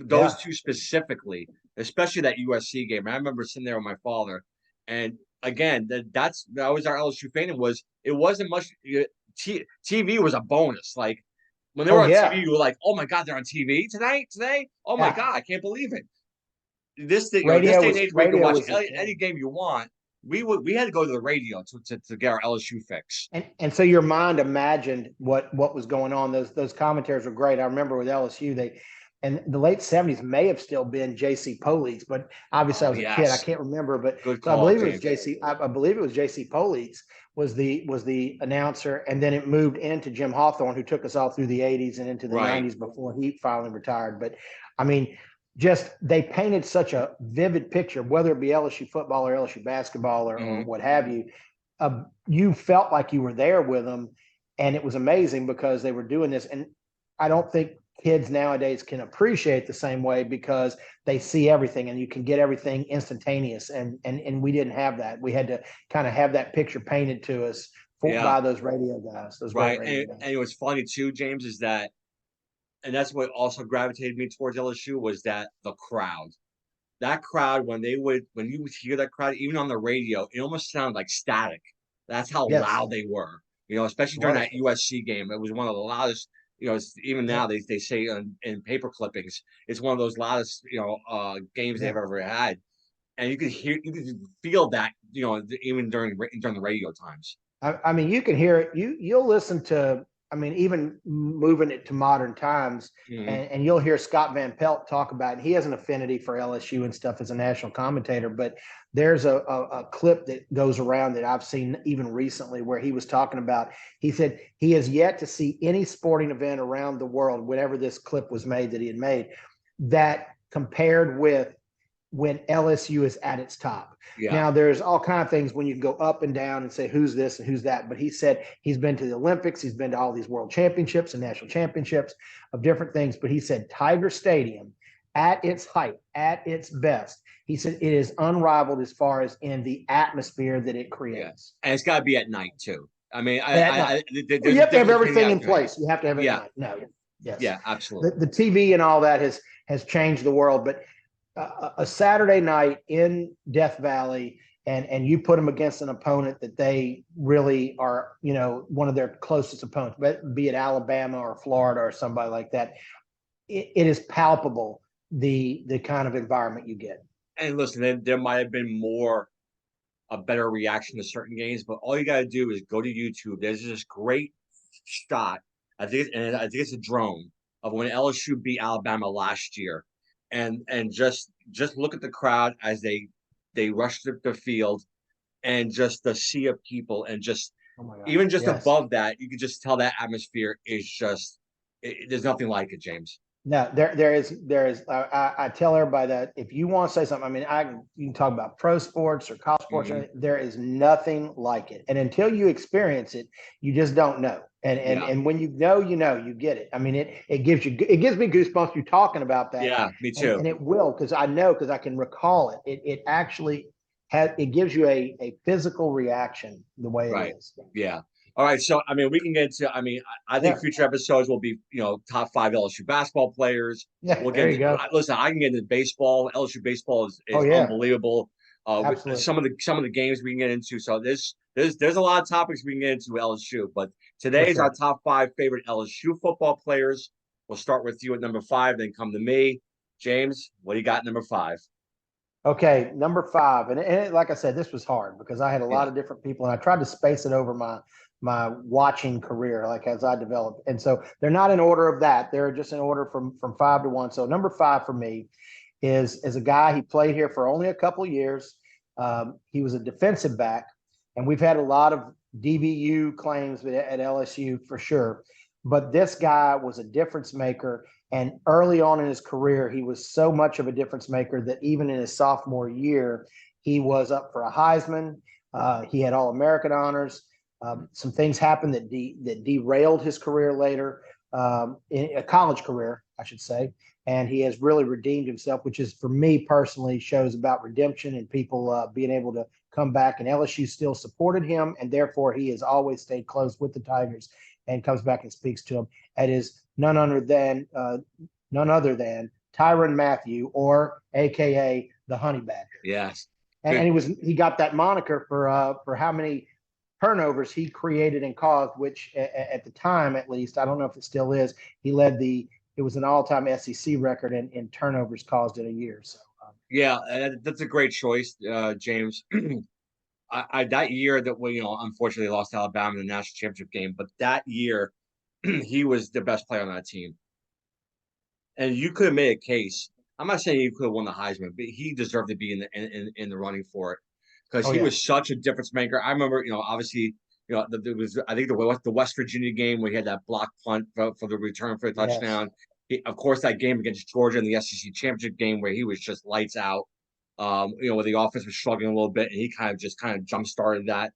those yeah. two specifically, especially that USC game. I remember sitting there with my father, and again, that was our LSU fan. It wasn't much. TV was a bonus. Like when they Oh, were on yeah. TV, you were like, "Oh my god, they're on TV today! Oh my Yeah. god, I can't believe it." This thing, this Radio day and was age, where you can radio watch was the any thing. game you want. We had to go to the radio to get our LSU fix. And so your mind imagined what was going on. Those commentaries were great. I remember with LSU, they and the late 70s may have still been JC Poliz, but obviously I Oh was a kid. I yes, can't remember, but good so I call, believe it was James. JC. I believe it was JC Poliz was the announcer, and then it moved into Jim Hawthorne, who took us all through the 80s and into the Right. 90s before he finally retired. But I mean, just they painted such a vivid picture, whether it be LSU football or LSU basketball or Mm-hmm. what have you. you felt like you were there with them, and it was amazing because they were doing this. And I don't think kids nowadays can appreciate the same way because they see everything and you can get everything instantaneous. And we didn't have that. We had to kind of have that picture painted to us Yeah, by those radio guys, those great right. radio guys. And what's funny too, James, is that, and that's what also gravitated me towards LSU was that the crowd. That crowd, when you would hear that crowd, even on the radio, it almost sounded like static. That's how Yes, loud they were. Especially it during was. that USC game, it was one of the loudest. Even Yeah, now they say in paper clippings, it's one of those loudest games they've yeah. ever had, and you could feel that even during the radio times. I mean, you can hear it. You'll listen to. I mean, even moving it to modern times, Hmm. and you'll hear Scott Van Pelt talk about it. He has an affinity for LSU and stuff as a national commentator. But there's a clip that goes around that I've seen even recently where he was talking about. He said he has yet to see any sporting event around the world, whenever this clip was made that he had made, that compared with when LSU is at its top. Yeah, Now, there's all kind of things when you can go up and down and say who's this and who's that. But he said he's been to the Olympics, he's been to all these world championships and national championships of different things. But he said Tiger Stadium at its height, at its best, he said it is unrivaled as far as in the atmosphere that it yeah, creates. and it's got to be at night too. I mean, At night. Well, there's you a have to have difference between the everything in afternoon. place. You have to have it at Yeah, night. No, yes. yeah, absolutely. The TV and all that has changed the world. But a Saturday night in Death Valley, and you put them against an opponent that they really are, one of their closest opponents, but be it Alabama or Florida or somebody like that, it is palpable the kind of environment you get. And listen, there might have been a better reaction to certain games, but all you got to do is go to YouTube. There's this great shot. I think it's a drone of when LSU beat Alabama last year, and just look at the crowd as they rushed the field, and just the sea of people, and just Oh my God! even just Yes. above that, you can just tell that atmosphere is just there's nothing like it, James. No, there is. I tell everybody that if you want to say something, I mean, you can talk about pro sports or college sports. Mhm. There is nothing like it, and until you experience it, you just don't know. Yeah, And when you know, you get it. I mean, it gives me goosebumps. You talking about that, yeah, me and too. it will because I know because I can recall it. It actually it gives you a physical reaction the way it Right. is. Yeah. All right. So, I mean, we can get into, I mean, I think Yeah, future episodes will be, top five LSU basketball players. yeah. We'll There get you into, go. listen, I can get into baseball. LSU baseball Oh is yeah, unbelievable. absolutely. Some of the games we can get into. So there's a lot of topics we can get into LSU, but For today is our sure. top five favorite LSU football players. We'll start with you at number five, then come to me. James, what do you got at number five? Okay, number five, and like I said, this was hard because I had a lot Yeah. of different people, and I tried to space it over my watching career, like as I developed. And so they're not in order of that; they're just in order from five to one. So number five for me is a guy. He played here for only a couple years. He was a defensive back, and we've had a lot of DBU claims at LSU for sure. But this guy was a difference maker. And early on in his career, he was so much of a difference maker that even in his sophomore year, he was up for a Heisman. He had All American honors. Some things happened that derailed his career later, in a college career, I should say. And he has really redeemed himself, which is for me personally shows about redemption and people being able to come back. And LSU still supported him, and therefore he has always stayed close with the Tigers and comes back and speaks to him. That is none other than Tyrann Mathieu, or AKA the Honey Badger. Yes. And Good. he got that moniker for how many turnovers he created and caused, which at the time, at least, I don't know if it still is, it was an all-time SEC record in turnovers caused in a year. So Yeah, that's a great choice, James. That year that we unfortunately lost Alabama in the national championship game, but that year he was the best player on that team, and you could have made a case. I'm not saying he could have won the Heisman, but he deserved to be in the running for it because oh he yeah, was such a difference maker. I remember, obviously, there was I think the West Virginia game where he had that block punt for the return for the yes, touchdown. Of course, that game against Georgia in the SEC championship game where he was just lights out. Where the offense was struggling a little bit, and he kind of jump started that.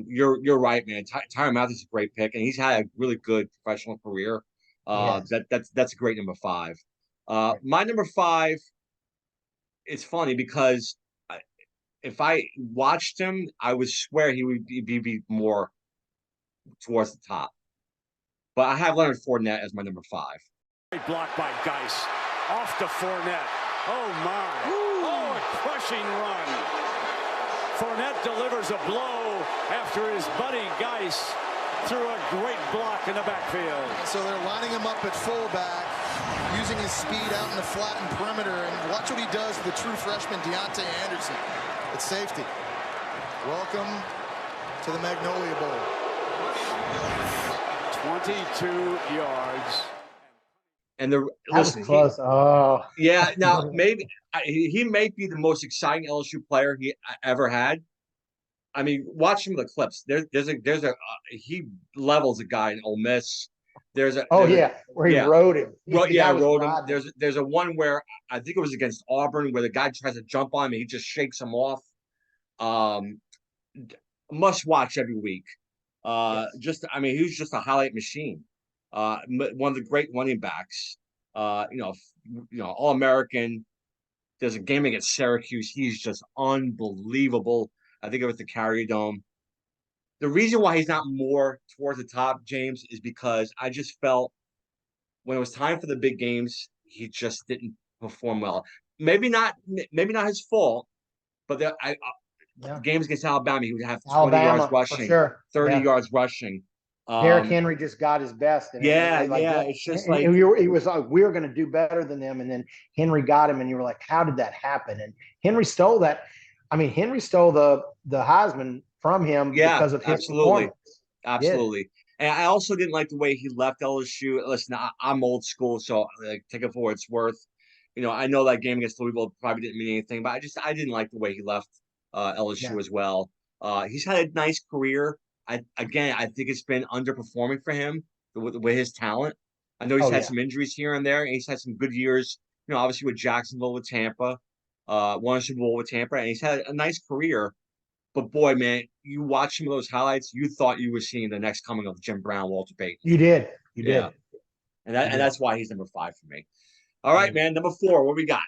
You're right, man. Tyrann Mathieu is a great pick, and he's had a really good professional career. Yes. That's a great number five. My number five, it's funny because if I watched him, I would swear he would be more towards the top. But I have Leonard Fournette as my number five. Great block by Geis. Off to Fournette. Oh, my. Ooh. Oh, a crushing run. Fournette delivers a blow after his buddy Geis threw a great block in the backfield. So they're lining him up at fullback, using his speed out in the flattened perimeter. And watch what he does to the true freshman, Deontay Anderson, at safety. Welcome to the Magnolia Bowl. 22 yards. And the That was close. Oh, yeah. Now maybe he may be the most exciting LSU player he ever had. I mean, watch some of the clips. There's a he levels a guy in Ole Miss. There's a where he rode him. Well, yeah, rode him. There's a one where I think it was against Auburn where the guy tries to jump on him and he just shakes him off. Must watch every week. I mean, he was just a highlight machine. One of the great running backs. All American. There's a game against Syracuse. He's just unbelievable. I think it was the Carrier Dome. The reason why he's not more towards the top, James, is because I just felt when it was time for the big games, he just didn't perform well. Maybe not his fault, but games against Alabama, he would have 20 yards rushing, sure. 30 yards rushing. Derrick Henry just got his best. And it's just like he was like, we're going to do better than them, and then Henry got him, and you were like, how did that happen? And Henry stole that. I mean, Henry stole the Heisman from him because of his performance. Absolutely. And I also didn't like the way he left LSU. Listen, I'm old school, so take it for what it's worth. I know that game against Louisville probably didn't mean anything, but I didn't like the way he left LSU as well. He's had a nice career. I think it's been underperforming for him with his talent. I know he's had some injuries here and there, and he's had some good years. Obviously with Jacksonville, with Tampa, won a Super Bowl with Tampa, and he's had a nice career. But boy, man, you watch some of those highlights, you thought you were seeing the next coming of Jim Brown, Walter Payton. You did. And that's why he's number five for me. All right, man. Number four, what we got?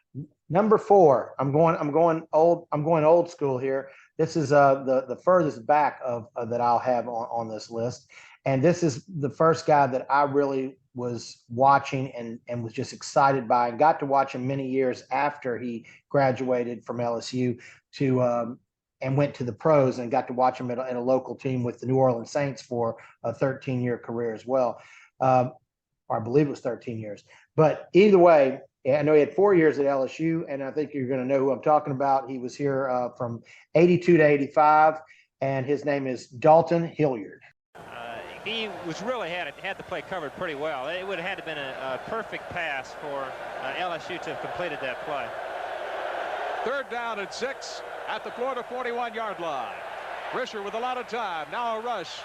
Number four. I'm going old school here. This is the furthest back of that I'll have on this list. And this is the first guy that I really was watching and was just excited by, and got to watch him many years after he graduated from LSU and went to the pros, and got to watch him in a local team with the New Orleans Saints for a 13-year career as well. Or I believe it was 13 years. But either way, I know he had 4 years at LSU, and I think you're going to know who I'm talking about. He was here from 82 to 85, and his name is Dalton Hilliard. He was really had the play covered pretty well. It would have had to been a perfect pass for LSU to have completed that play. Third down and 6 at the Florida 41-yard line. Risher with a lot of time. Now a rush.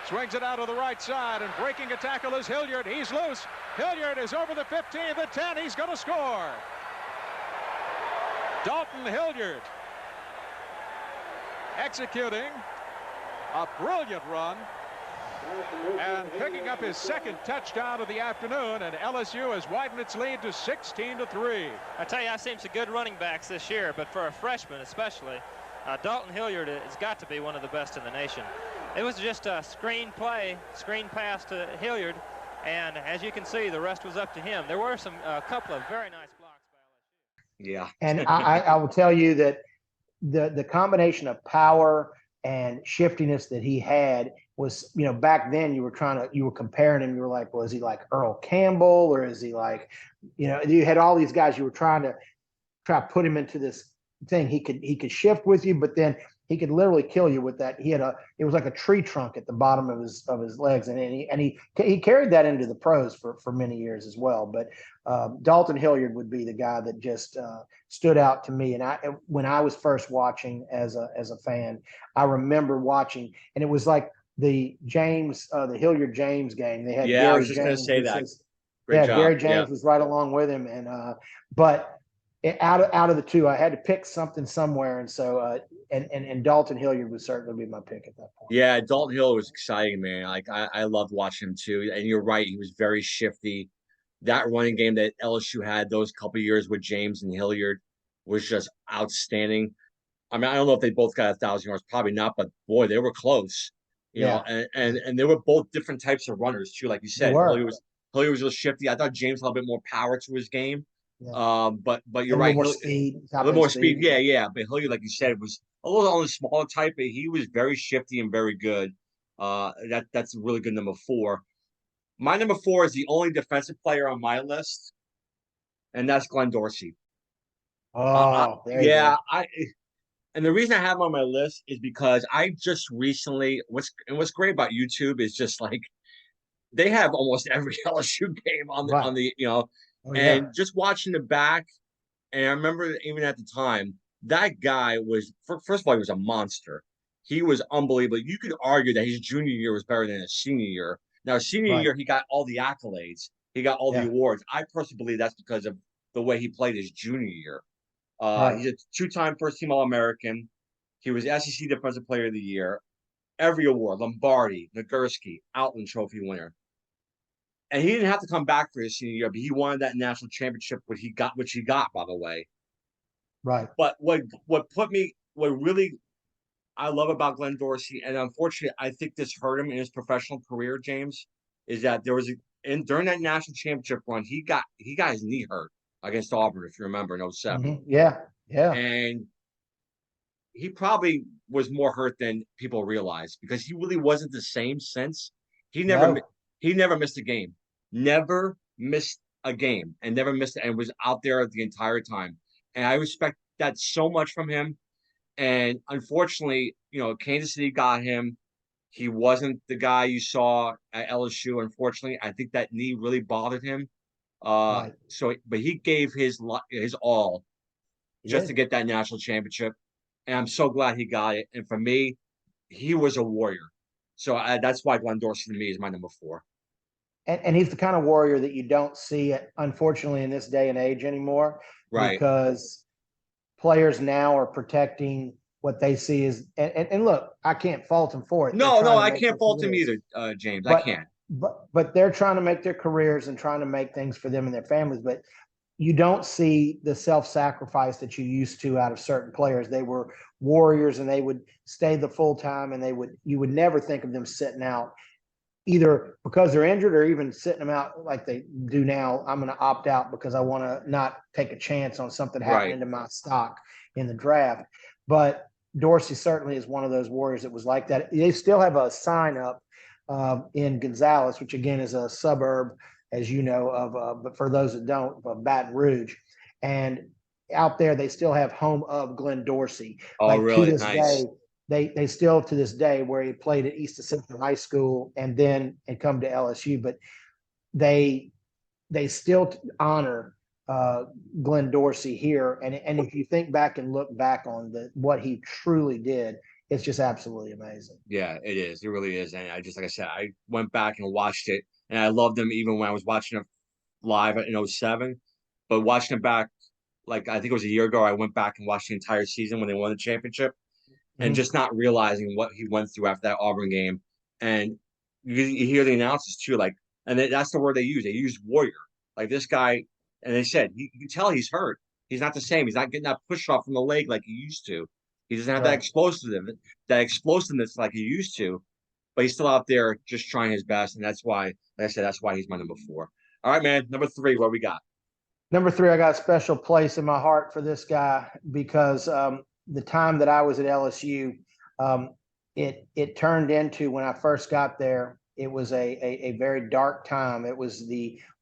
Swings it out to the right side, and breaking a tackle is Hilliard. He's loose. Hilliard is over the 15, the 10. He's going to score. Dalton Hilliard executing a brilliant run and picking up his second touchdown of the afternoon, and LSU has widened its lead to 16-3. I tell you, I've seen some good running backs this year, but for a freshman especially, Dalton Hilliard has got to be one of the best in the nation. It was just a screen pass to Hilliard, and as you can see, the rest was up to him. There were a couple of very nice blocks by LSU. Yeah. And I will tell you that the combination of power and shiftiness that he had was, back then you were comparing him. You were like, well, is he like Earl Campbell, or is he like, you had all these guys you were trying to put him into this thing. He could shift with you, but then he could literally kill you with that. It was like a tree trunk at the bottom of his legs, and he carried that into the pros for many years as well. But Dalton Hilliard would be the guy that just stood out to me. And when I was first watching as a fan, I remember watching, and it was like the Hilliard James game. They had I was just going to say that. Gary James was right along with him, and but out of the two, I had to pick something somewhere, and so and Dalton Hilliard would certainly be my pick at that point. Yeah, Dalton Hill was exciting, man. Like I loved watching him too. And you're right, he was very shifty. That running game that LSU had those couple of years with James and Hilliard was just outstanding. I mean, I don't know if they both got 1,000 yards, probably not, but boy, they were close. You know, Yeah. and they were both different types of runners too. Like you They said, were. Hilliard was a little shifty. I thought James had a little bit more power to his game. Yeah. But you're A right. little more speed. A little more speed. Yeah, yeah. But Hilliard, like you said, was a little on the smaller type, but he was very shifty and very good. That's a really good number 4. My number 4 is the only defensive player on my list, and that's Glenn Dorsey. There you Yeah, go. and the reason I have him on my list is because I just recently what's great about YouTube is just like they have almost every LSU game on Right. the Oh, and yeah. just watching the back. And I remember even at the time, that guy was first of all, he was a monster. He was unbelievable. You could argue that his junior year was better than his senior year. Now, senior Right. year, he got all the accolades. He got all the Yeah. awards. I personally believe that's because of the way he played his junior year. Right. He's a 2-time first-team All-American. He was SEC Defensive Player of the Year. Every award, Lombardi, Nagurski, Outland Trophy winner. And he didn't have to come back for his senior year, but he wanted that national championship, which he got, by the way. Right. But what really I love about Glenn Dorsey, and unfortunately, I think this hurt him in his professional career, James, is that during that national championship run, he got his knee hurt against Auburn, if you remember, in 07. Yeah. Yeah. And he probably was more hurt than people realize because he really wasn't the same since. He never No. he never missed a game. Never missed a game and never missed it and was out there the entire time. And I respect that so much from him. And unfortunately, Kansas City got him. He wasn't the guy you saw at LSU. Unfortunately, I think that knee really bothered him. Right. But he gave his all just to Yeah. get that national championship, and I'm so glad he got it. And for me, he was a warrior. So that's why Glenn Dorsey to me is my number 4. And he's the kind of warrior that you don't see, unfortunately, in this day and age anymore, Right. because players now are protecting what they see as, and look, I can't fault them for it. They're No, trying to I make can't their fault him careers. either, James. I But can't. but they're trying to make their careers and trying to make things for them and their families. But you don't see the self-sacrifice that you used to out of certain players. They were warriors and they would stay the full time, and you would never think of them sitting out either because they're injured or even sitting them out like they do now. I'm going to opt out because I want to not take a chance on something happening Right. to my stock in the draft. But Dorsey certainly is one of those warriors that was like that. They still have a sign up in Gonzales, which again is a suburb, as you know, but for those that don't, of Baton Rouge. And out there, they still have home of Glenn Dorsey. Oh, like really? to this Nice. day, they still to this day where he played at East Central High School and come to LSU, but they still honor Glenn Dorsey here. And if you think back and look back on what he truly did, it's just absolutely amazing. Yeah, it is. It really is. And like I said, I went back and watched it, and I loved them even when I was watching it live in 07. But watching it back, like I think it was a year ago, I went back and watched the entire season when they won the championship, and just not realizing what he went through after that Auburn game. And you hear the announcers too, like, and that's the word they use. They use warrior. Like this guy, and they said you can tell he's hurt. He's not the same. He's not getting that push off from the leg like he used to. He doesn't have Right. that explosiveness like he used to. But he's still out there just trying his best, and that's why, like I said, that's why he's my number 4. All right, man. Number 3, what we got? Number 3, I got a special place in my heart for this guy because the time that I was at LSU, it turned into, when I first got there, it was a very dark time. It was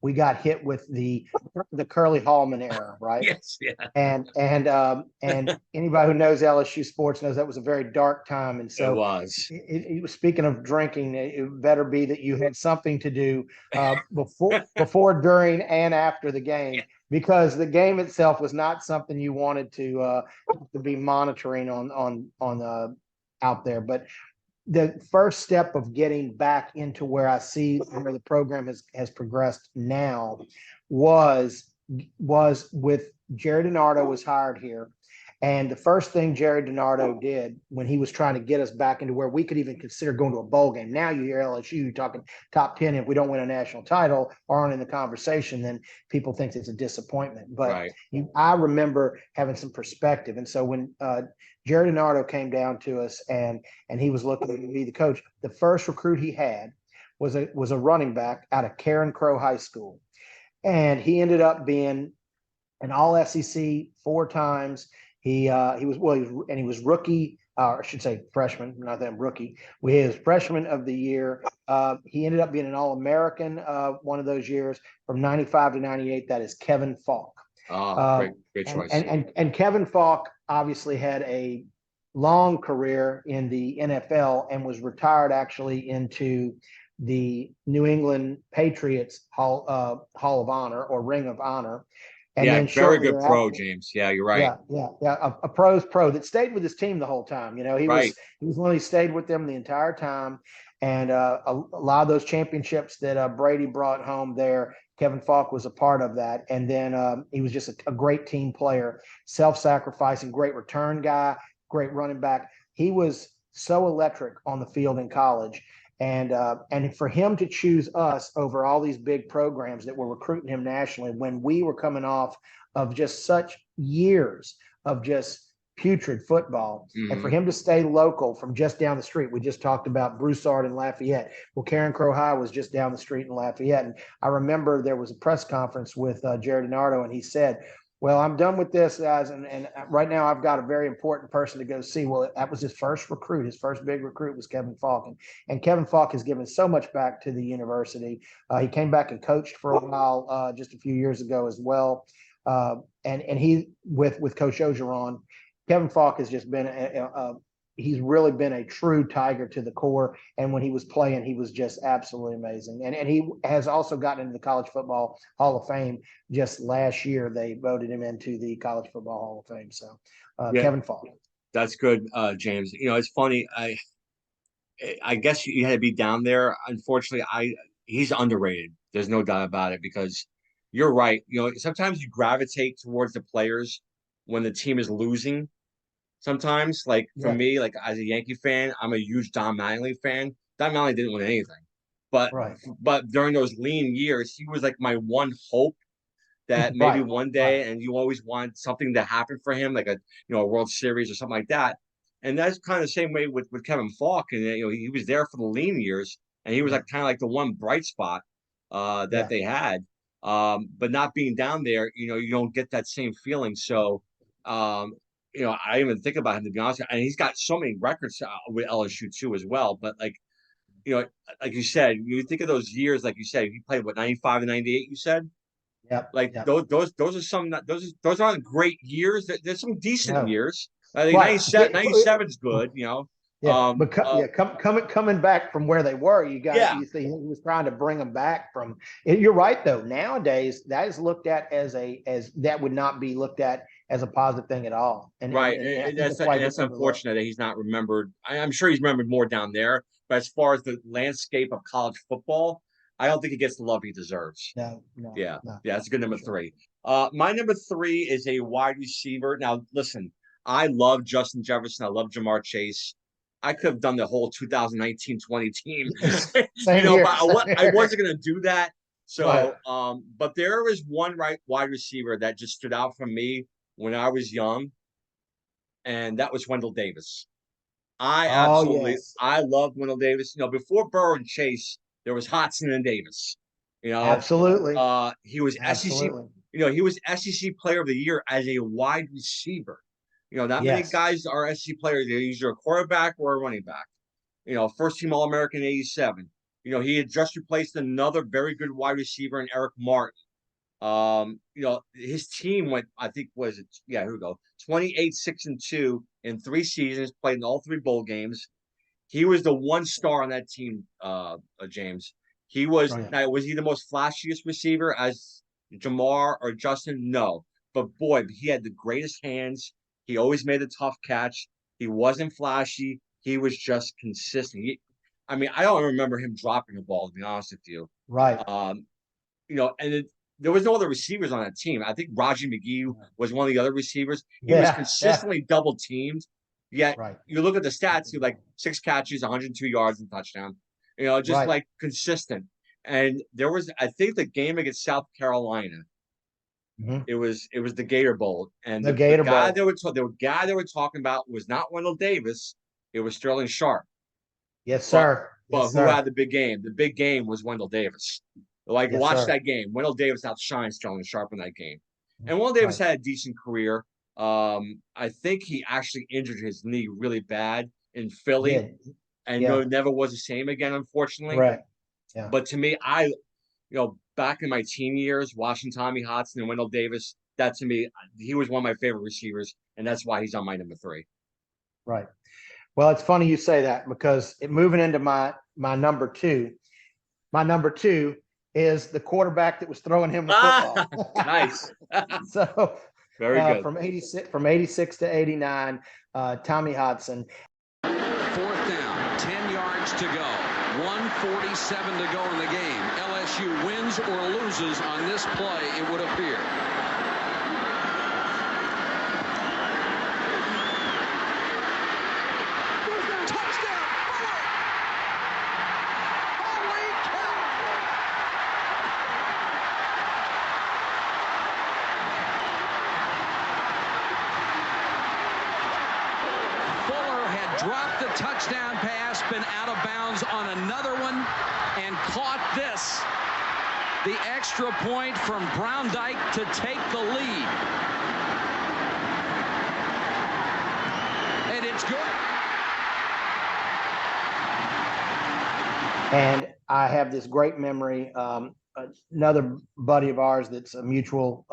we got hit with the Curly Hallman era, right? Yes, yeah. And anybody who knows LSU sports knows that was a very dark time. And so It was. speaking of drinking, it better be that you had something to do before, during, and after the game, because the game itself was not something you wanted to be monitoring on out there. But the first step of getting back into where I see where the program has progressed now was with Jerry DiNardo was hired here. And the first thing Jerry DiNardo did when he was trying to get us back into where we could even consider going to a bowl game. Now you hear LSU talking top 10. If we don't win a national title or aren't in the conversation, then people think it's a disappointment. But I remember having some perspective. And so when Jerry DiNardo came down to us and he was looking to be the coach, the first recruit he had was a running back out of Karen Crow High School. And he ended up being an all SEC 4 times. He was rookie, or I should say freshman, not that rookie. We was freshman of the year. He ended up being an All-American one of those years from 95 to 98. That is Kevin Falk. Great choice. And Kevin Falk obviously had a long career in the NFL and was retired actually into the New England Patriots Hall of Honor or Ring of Honor. And then very good pro, James. Yeah, you're right. Yeah. A pro's pro that stayed with his team the whole time. You know, he stayed with them the entire time. And a lot of those championships that Brady brought home there, Kevin Falk was a part of that. And then he was just a great team player, self-sacrificing, great return guy, great running back. He was so electric on the field in college. And for him to choose us over all these big programs that were recruiting him nationally when we were coming off of just such years of just putrid football, and for him to stay local from just down the street. We just talked about Broussard and Lafayette. Well, Karen Crow High was just down the street in Lafayette. And I remember there was a press conference with Jerry DiNardo, and he said, well, I'm done with this, guys, and right now I've got a very important person to go see. Well, that was his first recruit. His first big recruit was Kevin Falk, and Kevin Falk has given so much back to the university. He came back and coached for a while just a few years ago as well, and he with Coach Ogeron. Kevin Falk has just been he's really been a true Tiger to the core. And when he was playing, he was just absolutely amazing. And he has also gotten into the College Football Hall of Fame. Just last year, they voted him into the College Football Hall of Fame. So Kevin Falk. That's good, James. You know, it's funny. I guess you had to be down there. Unfortunately, he's underrated. There's no doubt about it, because you're right. You know, sometimes you gravitate towards the players when the team is losing. Sometimes, like for me, like as a Yankee fan, I'm a huge Don Mattingly fan. Don Mattingly didn't win anything, but during those lean years, he was like my one hope that maybe one day, and you always want something to happen for him, like a World Series or something like that. And that's kind of the same way with Kevin Falk, and he was there for the lean years, and he was like kind of like the one bright spot that they had. But not being down there, you don't get that same feeling. So. I didn't even think about him, to be honest. And he's got so many records with LSU too as well. But like you said, you think of those years, like you said, he played 95 and 98. You said, those are some those aren't great years. There's some decent years. I think 97 is good. Coming back from where they were, you see he was trying to bring them back from. You're right though. Nowadays, that is looked at as that would not be looked at as a positive thing at all. And that's unfortunate that he's not remembered. I'm sure he's remembered more down there, but as far as the landscape of college football, I don't think he gets the love he deserves. No. That's a good number 3. My number 3 is a wide receiver. Now, listen, I love Justin Jefferson. I love Jamar Chase. I could have done the whole 2019-20 team, but I wasn't going to do that. So, but there is one wide receiver that just stood out for me when I was young, and that was Wendell Davis. I loved Wendell Davis. Before Burrow and Chase, there was Hodson and Davis. Absolutely. He was SEC. He was SEC Player of the Year as a wide receiver. Not many guys are SEC players. They're either a quarterback or a running back. First team All-American in 87. He had just replaced another very good wide receiver in Eric Martin. His team went, I think, here we go, 28-6-2 in 3 seasons, played in all 3 bowl games. He was the one star on that team, James. He was, now, was he the most flashiest receiver as Jamar or Justin? No. But boy, he had the greatest hands. He always made a tough catch. He wasn't flashy. He was just consistent. I don't remember him dropping the ball, to be honest with you. Right. And there was no other receivers on that team. I think Raji McGee was one of the other receivers. He was Yeah, consistently double teamed. Yet right, you look at the stats, he like 6 catches, 102 yards and touchdown. You know, just right. like consistent. And there was, I think, the game against South Carolina. Mhm. It was the Gator Bowl, and The the Gator guy Bowl. the guy they were talking about was not Wendell Davis. It was Sterling Sharp. Yes, But sir. but Yes, who had sir. the big game? The big game was Wendell Davis. Like, Yes, watch sir. that game. Wendell Davis outshined Sterling Sharp in that game. And Wendell Davis Right. had a decent career. I think he actually injured his knee really bad in Philly, Did. and Yeah. never was the same again, unfortunately. Correct. Yeah. But to me, back in my teen years, watching Tommy Hodson and Wendell Davis, that to me, he was one of my favorite receivers, and that's why he's on my number 3. Right. Well, it's funny you say that because moving into my number 2, my number 2 is the quarterback that was throwing him the football. Nice. So Very good. from 86 to 89, Tommy Hodson. 4th down, 10 yards to go. 1:47 to go in the game. LSU wins or loses on this play, it would appear. Touchdown! Fuller! Holy cow! Fuller had dropped the touchdown pass, been out of bounds on another one, and caught this. The extra point from Brown Dyke to take the lead. And it's good. And I have this great memory. Another buddy of ours that's a mutual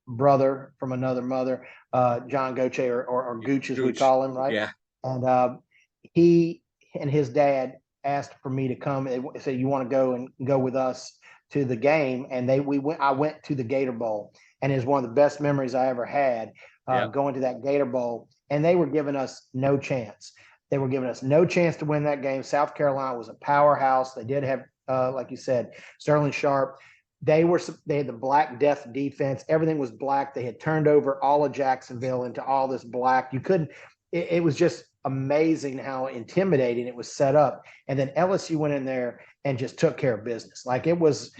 brother from another mother, John Goche or Gooch as we Gooch. call him, right? Yeah. And he and his dad asked for me to come. They said, "You want to go with us to the game?" And I went to the Gator Bowl, and it was one of the best memories I ever had, going to that Gator Bowl. And they were giving us no chance. They were giving us no chance to win that game. South Carolina was a powerhouse. They did have, like you said, Sterling Sharp. They had the Black Death defense. Everything was black. They had turned over all of Jacksonville into all this black. It was just amazing how intimidating it was set up. And then LSU went in there and just took care of business. Like it was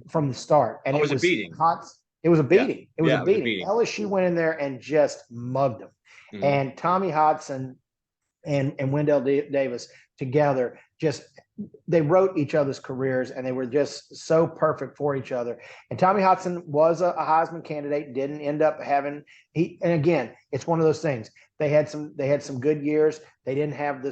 from the start. And it was a beating. Hot. It was a beating. It was a beating. LSU went in there and just mugged them. Mm-hmm. And Tommy Hodson and Wendell Davis together, they wrote each other's careers, and they were just so perfect for each other. And Tommy Hodson was a Heisman candidate, didn't end up having and again, it's one of those things. They had some good years. They didn't have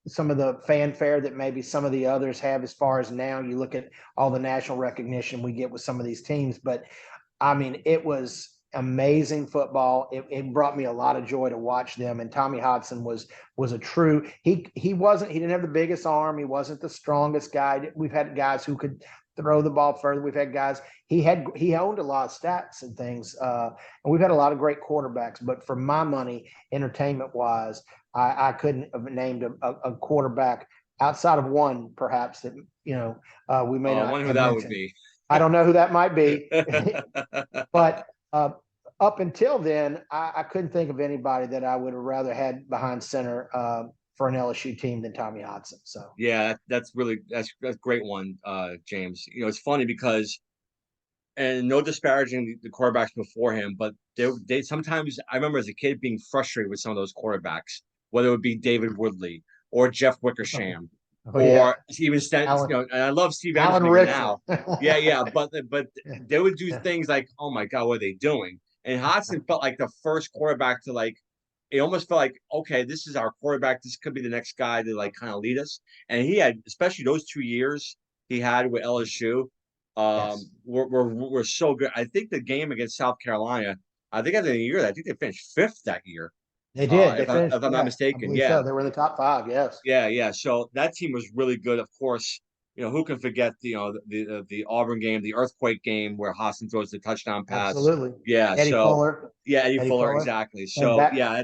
some of the fanfare that maybe some of the others have as far as now you look at all the national recognition we get with some of these teams. But I mean, it was amazing football. It brought me a lot of joy to watch them. And Tommy Hodson was a true, he didn't have the biggest arm. He wasn't the strongest guy. We've had guys who could throw the ball further. We've had guys, he owned a lot of stats and things. And we've had a lot of great quarterbacks, but for my money, entertainment wise, I couldn't have named a quarterback outside of one, perhaps, that, we may not. I wonder who have that mentioned. would be. I don't know who that might be, but up until then, I couldn't think of anybody that I would have rather had behind center for an LSU team than Tommy Hodson. So yeah, that's a great one, James. It's funny because, and no disparaging the quarterbacks before him, but they sometimes, I remember as a kid being frustrated with some of those quarterbacks, whether it would be David Woodley or Jeff Wickersham. Or even and I love Steve Anderson now. But they would do things like, oh my God, what are they doing? And Hodson felt like the first quarterback to it almost felt like, okay, this is our quarterback. This could be the next guy to kind of lead us. And he had, especially those 2 years he had with LSU, were so good. I think the game against South Carolina, I think at the end of the year, I think they finished 5th that year. They did. If I'm not mistaken. Yeah. So. They were in the top 5. Yes. Yeah. So that team was really good. Of course, who can forget the Auburn game, the earthquake game where Hassan throws the touchdown pass. Absolutely. Yeah. Eddie Fuller. Yeah, Eddie Fuller, Fuller. exactly. And So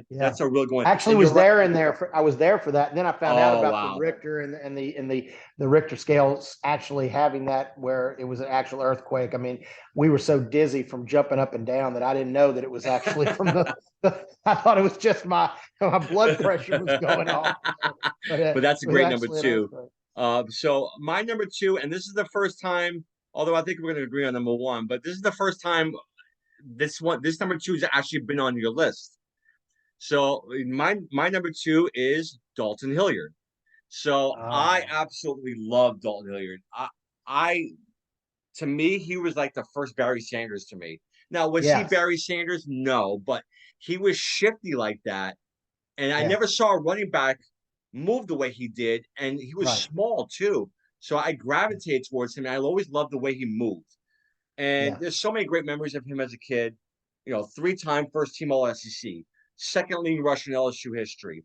that's a real good one. Actually And was you're right. there in there for, I was there for that. And then I found out Oh, about wow. the Richter and the Richter scales actually having that where it was an actual earthquake. I mean, we were so dizzy from jumping up and down that I didn't know that it was actually from I thought it was just my blood pressure was going off. But that's a it was great number actually an two. earthquake. So my number two, and this is the first time, although I think we're going to agree on number one, but this is the first time this number two has actually been on your list. So my number two is Dalton Hilliard. So I absolutely love Dalton Hilliard. I to me, he was like the first Barry Sanders to me. Now, was he Barry Sanders? No, but he was shifty like that. And I never saw a running back move the way he did. And he was small too. So I gravitated towards him. And I always loved the way he moved. And there's so many great memories of him as a kid. 3-time first team All SEC, second leading rusher in LSU history.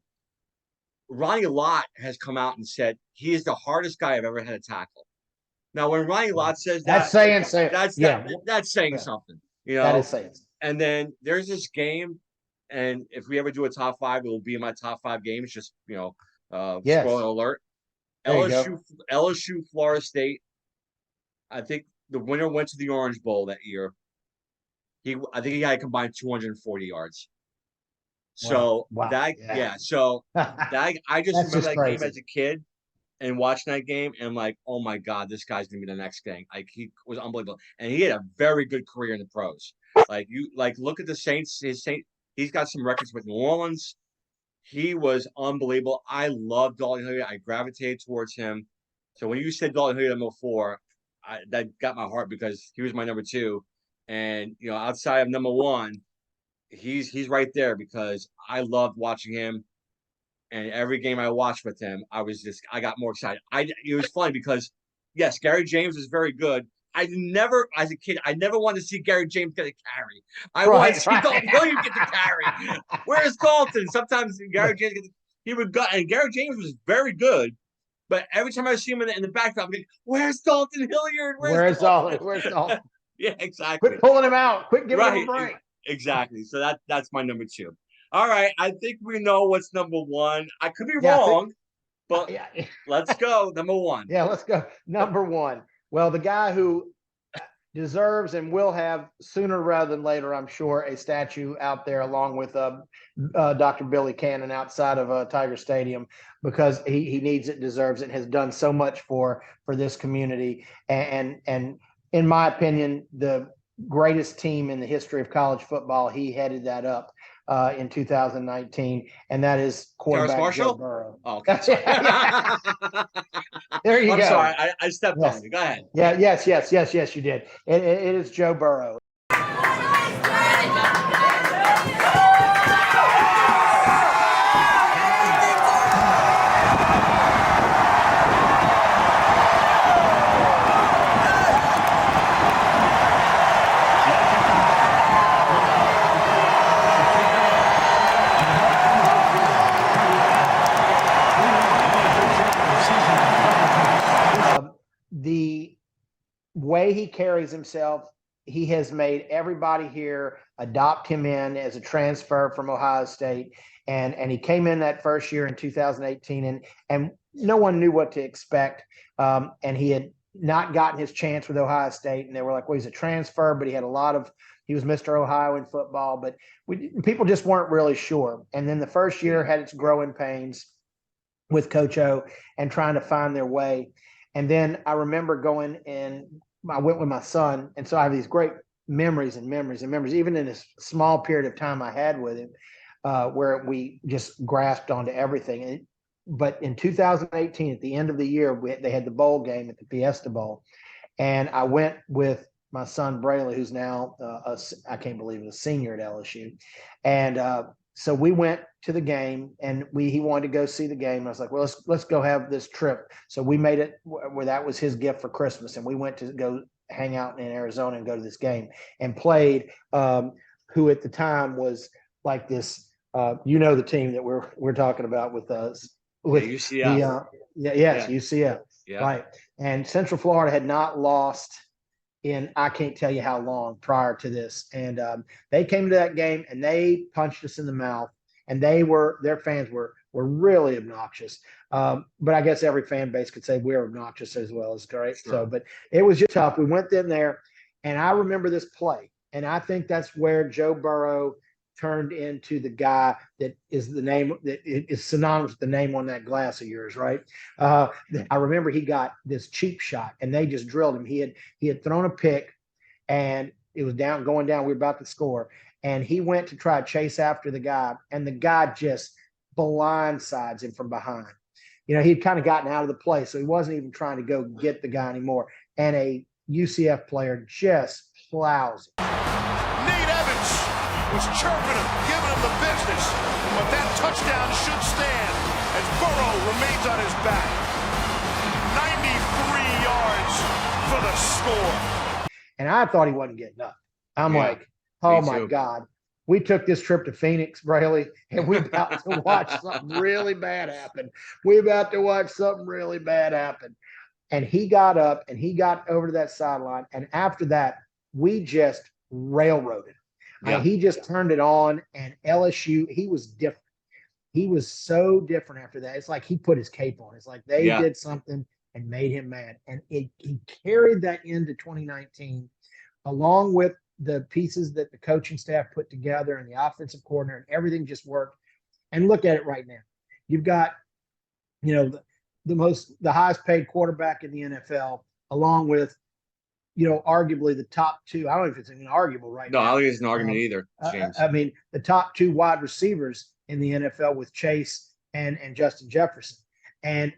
Ronnie Lott has come out and said he is the hardest guy I've ever had to tackle. Now, when Ronnie Lott says that, that's saying something. That is saying. And then there's this game, and if we ever do a top five, it will be in my top 5 games. Just spoiler alert. LSU, Florida State. I think the winner went to the Orange Bowl that year. I think he had a combined 240 yards. So so that I just remember that game as a kid and watching that game, and I'm like, oh my God, this guy's gonna be the next thing. Like, he was unbelievable, and he had a very good career in the pros. Look at the Saints. He's got some records with New Orleans. He was unbelievable. I love Dalton Hilliard. I gravitated towards him. So when you said Dalton Hilliard number 4, that got my heart because he was my number 2, and outside of number 1. He's right there because I loved watching him, and every game I watched with him, I got more excited. It was funny because yes, Gary James was very good. As a kid, I never wanted to see Gary James get a carry. I wanted to see Dalton Hilliard get the carry. Where's Dalton? Sometimes Gary James he would go, and Gary James was very good. But every time I see him in the background, I'm like, where's Dalton Hilliard? Where's Dalton? Where's Dalton? Yeah, exactly. Quit pulling him out. Quit giving him a break. Exactly. So that's my number 2. All right. I think we know what's number 1. I could be wrong, but let's go. Number 1. Yeah, let's go. Number 1. Well, the guy who deserves and will have sooner rather than later, I'm sure, a statue out there along with Dr. Billy Cannon outside of Tiger Stadium, because he needs it, deserves it, and has done so much for this community. And in my opinion, the greatest team in the history of college football, he headed that up in 2019, and that is quarterback Joe Burrow. Oh, okay. There you go. I'm sorry, I stepped on you. Go ahead. Yeah, yes, you did. It is Joe Burrow. The way he carries himself, he has made everybody here adopt him in as a transfer from Ohio State. And he came in that first year in 2018, and no one knew what to expect. And he had not gotten his chance with Ohio State, and they were like, well, he's a transfer, but he was Mr. Ohio in football, but people just weren't really sure. And then the first year had its growing pains with Coach O and trying to find their way. And then I remember going, and I went with my son. And so I have these great memories, even in this small period of time I had with him, where we just grasped onto everything. But in 2018, at the end of the year, they had the bowl game at the Fiesta Bowl. And I went with my son, Braylon, who's now, I can't believe it, a senior at LSU. And so we went to the game, and he wanted to go see the game. I was like, well, let's go have this trip. So we made it where that was his gift for Christmas. And we went to go hang out in Arizona and go to this game, and played who at the time was like this, the team that we're talking about with us. With UCF. UCF. Yeah. Right. And Central Florida had not lost in I can't tell you how long prior to this. And they came to that game and they punched us in the mouth. And their fans were really obnoxious. But I guess every fan base could say we're obnoxious as well as great. Sure. So, but it was just tough. We went in there, and I remember this play, and I think that's where Joe Burrow turned into the guy that is the name that is synonymous with the name on that glass of yours, right? I remember he got this cheap shot, and they just drilled him. He had thrown a pick, and it was going down. We were about to score, and he went to try to chase after the guy, and the guy just blindsides him from behind. He'd kind of gotten out of the play, so he wasn't even trying to go get the guy anymore. And a UCF player just plows him. Nate Evans was chirping him, giving him the business, but that touchdown should stand as Burrow remains on his back. 93 yards for the score. And I thought he wasn't getting up. I'm like, oh my God. We took this trip to Phoenix, Braley, and we're about to watch something really bad happen. We're about to watch something really bad happen. And he got up and he got over to that sideline. And after that, we just railroaded. Yeah. He just turned it on, and LSU, he was different. He was so different after that. It's like he put his cape on. It's like they did something and made him mad. And he carried that into 2019, along with the pieces that the coaching staff put together and the offensive coordinator, and everything just worked. And look at it right now. You've got, the highest paid quarterback in the NFL, along with, arguably the top two. I don't know if it's even arguable right now. No, I don't think it's an argument either, James. I mean, the top two wide receivers in the NFL with Chase and Justin Jefferson. And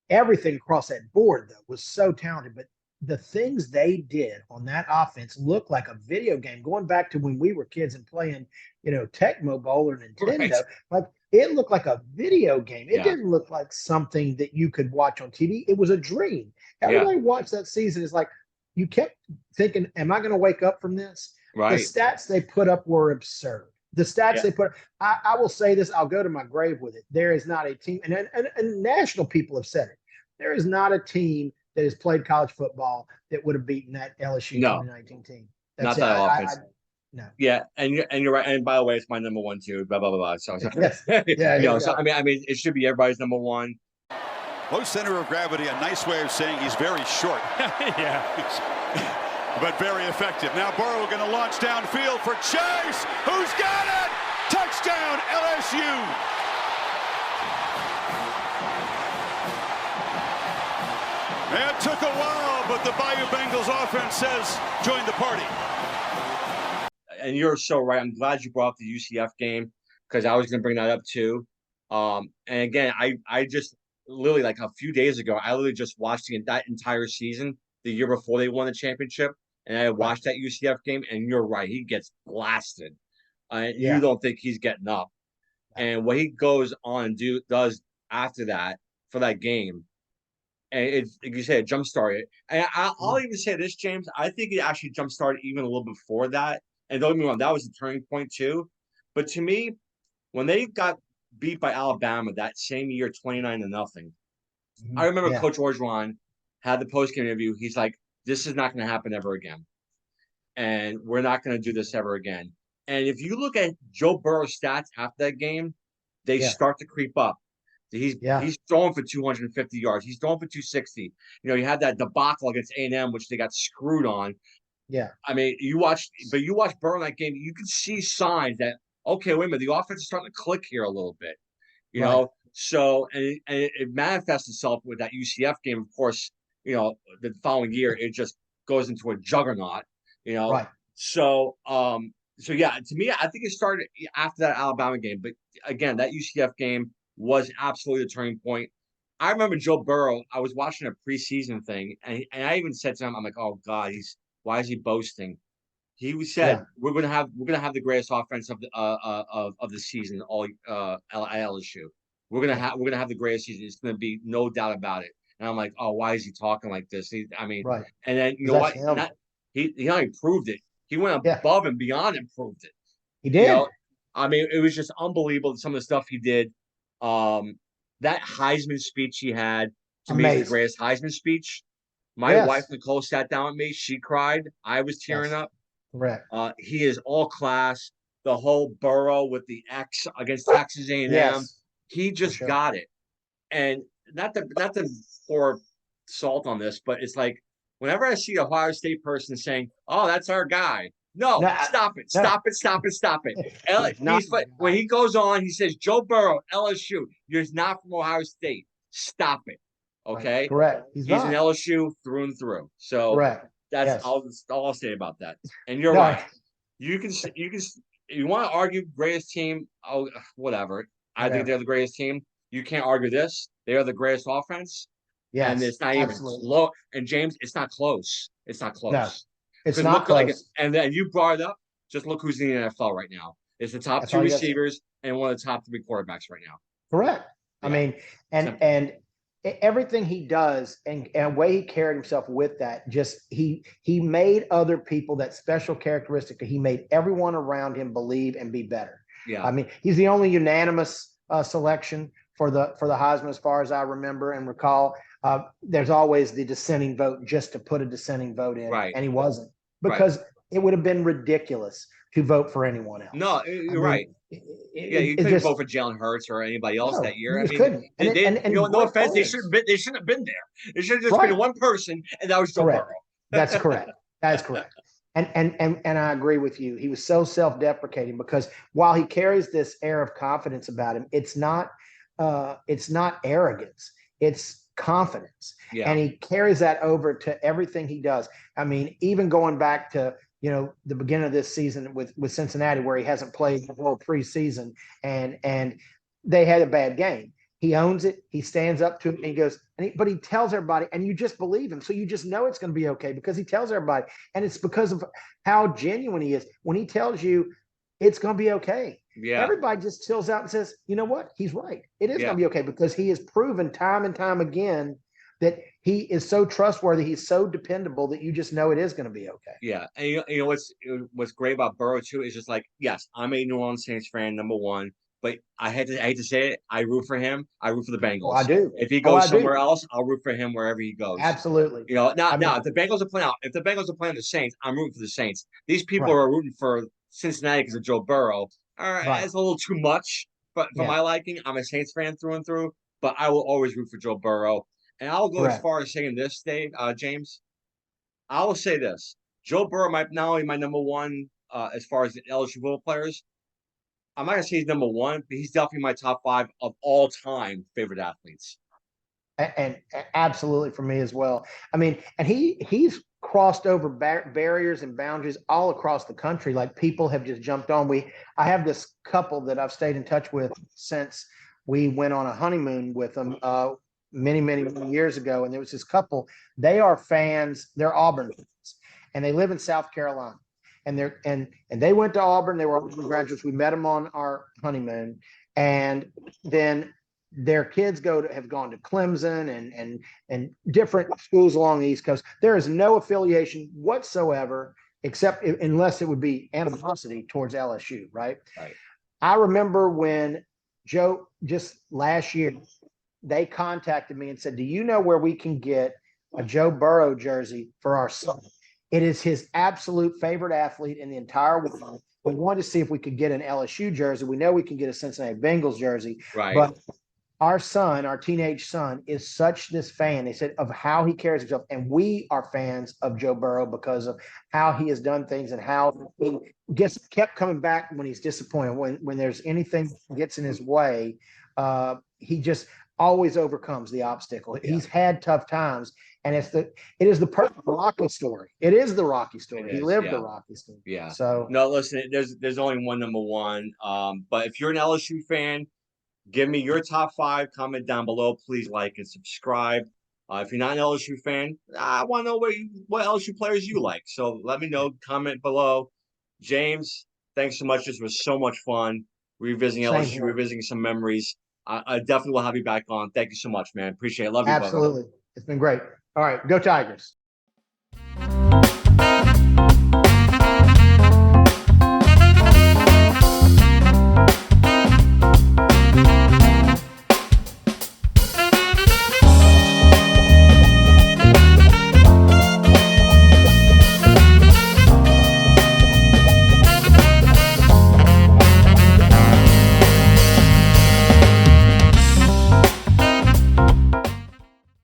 everything across that board, though, was so talented. But the things they did on that offense looked like a video game, going back to when we were kids and playing, Tecmo Bowl or Nintendo. Right. Like, it looked like a video game. It didn't look like something that you could watch on TV. It was a dream. Everybody watched that season. It's like you kept thinking, am I going to wake up from this? Right. The stats they put up were absurd. The stats they put, I will say this, I'll go to my grave with it. There is not a team, and national people have said it. There is not a team that has played college football that would have beaten that LSU 2019 team. That's not that offense. No. Yeah, and you're right. And by the way, it's my number one too. Blah blah blah blah. So, yes. So I mean, it should be everybody's number one. Low center of gravity, a nice way of saying he's very short. But very effective. Now Burrow going to launch downfield for Chase. Who's got it? Touchdown, LSU. It took a while, but the Bayou Bengals offense says join the party. And you're so right. I'm glad you brought up the UCF game, because I was going to bring that up too. And again, I just literally, like a few days ago, I literally just watched that entire season the year before they won the championship. And I watched that UCF game, and you're right. He gets blasted. You don't think he's getting up. And what he goes on and does after that for that game, and it's, like you said, jump started. And I'll even say this, James. I think it actually jump started even a little before that. And don't get me wrong, that was a turning point too. But to me, when they got beat by Alabama that same year, 29-0, I remember Coach Orgeron had the post-game interview. He's like, this is not going to happen ever again. And we're not going to do this ever again. And if you look at Joe Burrow's stats after that game, they start to creep up. He's throwing for 250 yards. He's throwing for 260. You had that debacle against A&M, which they got screwed on. Yeah. I mean, you watch Burrow in that game, you can see signs that, okay, wait a minute, the offense is starting to click here a little bit. You know? So, and it manifests itself with that UCF game. Of course, the following year, it just goes into a juggernaut, Right. So, yeah, to me, I think it started after that Alabama game. But again, that UCF game was absolutely the turning point. I remember Joe Burrow, I was watching a preseason thing, and I even said to him, I'm like, oh God, why is he boasting? He said, we're gonna have the greatest offense of the season all at LSU. We're gonna have the greatest season. It's gonna be no doubt about it. And I'm like, oh, why is he talking like this? And then you know what? He not only proved it, he went above and beyond and proved it. He did. I mean, it was just unbelievable, some of the stuff he did. That Heisman speech he had, to me is the Amazing. greatest Heisman speech. My Yes. wife Nicole sat down with me. She cried. I was tearing Yes. up. Correct. He is all class. The whole Burrow with the X against Texas A&M. Yes. He just sure. got it. And not to pour salt on this, but it's like whenever I see a Ohio State person saying, "Oh, that's our guy," no, No, stop it, no. stop it, stop it, stop it. He's not When he goes on, he says, "Joe Burrow, LSU, you're not from Ohio State. Stop it." Okay, Right. Correct. he's not. an LSU through and through. So Correct. that's Yes. all I'll say about that. And you're No. right. You can you want to argue greatest team? Oh, whatever. I think they're the greatest team. You can't argue this. They are the greatest offense. Yes. And it's not absolutely. even close. And James, it's not close. It's not close. No, it's not look close. like, and then you brought it up. Just look who's in the NFL right now. It's the top That's two all you gotta say. receivers and one of the top 3 quarterbacks right now. Correct. I Yeah. mean, and everything he does and way he carried himself with that, just he made other people that special characteristic. He made everyone around him believe and be better. Yeah. I mean, he's the only unanimous selection for the Heisman, as far as I remember and recall. There's always the dissenting vote just to put a dissenting vote in, Right. and he wasn't, because it would have been ridiculous to vote for anyone else. No, you're right. Yeah, you couldn't vote for Jalen Hurts or anybody else that year. You couldn't. No offense, they shouldn't have been there. It should have just been one person, and that was Joe Burrow. That's correct. That's correct. And I agree with you. He was so self-deprecating because while he carries this air of confidence about him, it's not arrogance. It's confidence. Yeah. And he carries that over to everything he does. I mean, even going back to the beginning of this season with Cincinnati, where he hasn't played the whole preseason, and they had a bad game. He owns it. He stands up to it, and he goes, but he tells everybody, and you just believe him. So you just know it's going to be okay because he tells everybody, and it's because of how genuine he is. When he tells you it's going to be okay, everybody just chills out and says, you know what? He's right. It is going to be okay, because he has proven time and time again that he is so trustworthy. He's so dependable that you just know it is going to be okay. Yeah. And you know what's great about Burrow too is just like, yes, I'm a New Orleans Saints fan, number one, but I hate to say it, I root for him. I root for the Bengals. Oh, I do. If he goes somewhere else, I'll root for him wherever he goes. Absolutely. Now if the Bengals are playing out, if the Bengals are playing the Saints, I'm rooting for the Saints. These people are rooting for Cincinnati because of Joe Burrow. All right, that's a little too much, but for my liking, I'm a Saints fan through and through, but I will always root for Joe Burrow. And I'll go as far as saying this, Dave, James. I will say this: Joe Burrow might not only my number one as far as the LSU football players. I'm not gonna say he's number one, but he's definitely my top 5 of all time favorite athletes. And absolutely for me as well. I mean, and he's crossed over barriers and boundaries all across the country. Like, people have just jumped on. I have this couple that I've stayed in touch with since we went on a honeymoon with them many years ago. And there was this couple. They are fans. They're Auburn fans, and they live in South Carolina. And they went to Auburn. They were Auburn graduates. We met them on our honeymoon, and then their kids have gone to Clemson and different schools along the East Coast. There is no affiliation whatsoever, except unless it would be animosity towards LSU, right? Right. I remember when Joe, just last year, they contacted me and said, "Do you know where we can get a Joe Burrow jersey for our son? It is his absolute favorite athlete in the entire world. We wanted to see if we could get an LSU jersey. We know we can get a Cincinnati Bengals jersey, but our son, our teenage son, is such this fan," they said, "of how he carries himself. And we are fans of Joe Burrow because of how he has done things and how he kept coming back when he's disappointed. When there's anything that gets in his way, he just always overcomes the obstacle. He's had tough times, and it is the perfect Rocky story. It is the Rocky story. He lived the Rocky story. Yeah. So no, listen, there's only one number one. But if you're an LSU fan, give me your top 5. Comment down below. Please like and subscribe. If you're not an LSU fan, I want to know what LSU players you like. So let me know. Comment below. James, thanks so much. This was so much fun. Revisiting LSU, revisiting some memories. I definitely will have you back on. Thank you so much, man. Appreciate it. Love you, absolutely. brother. It's been great. All right, go Tigers.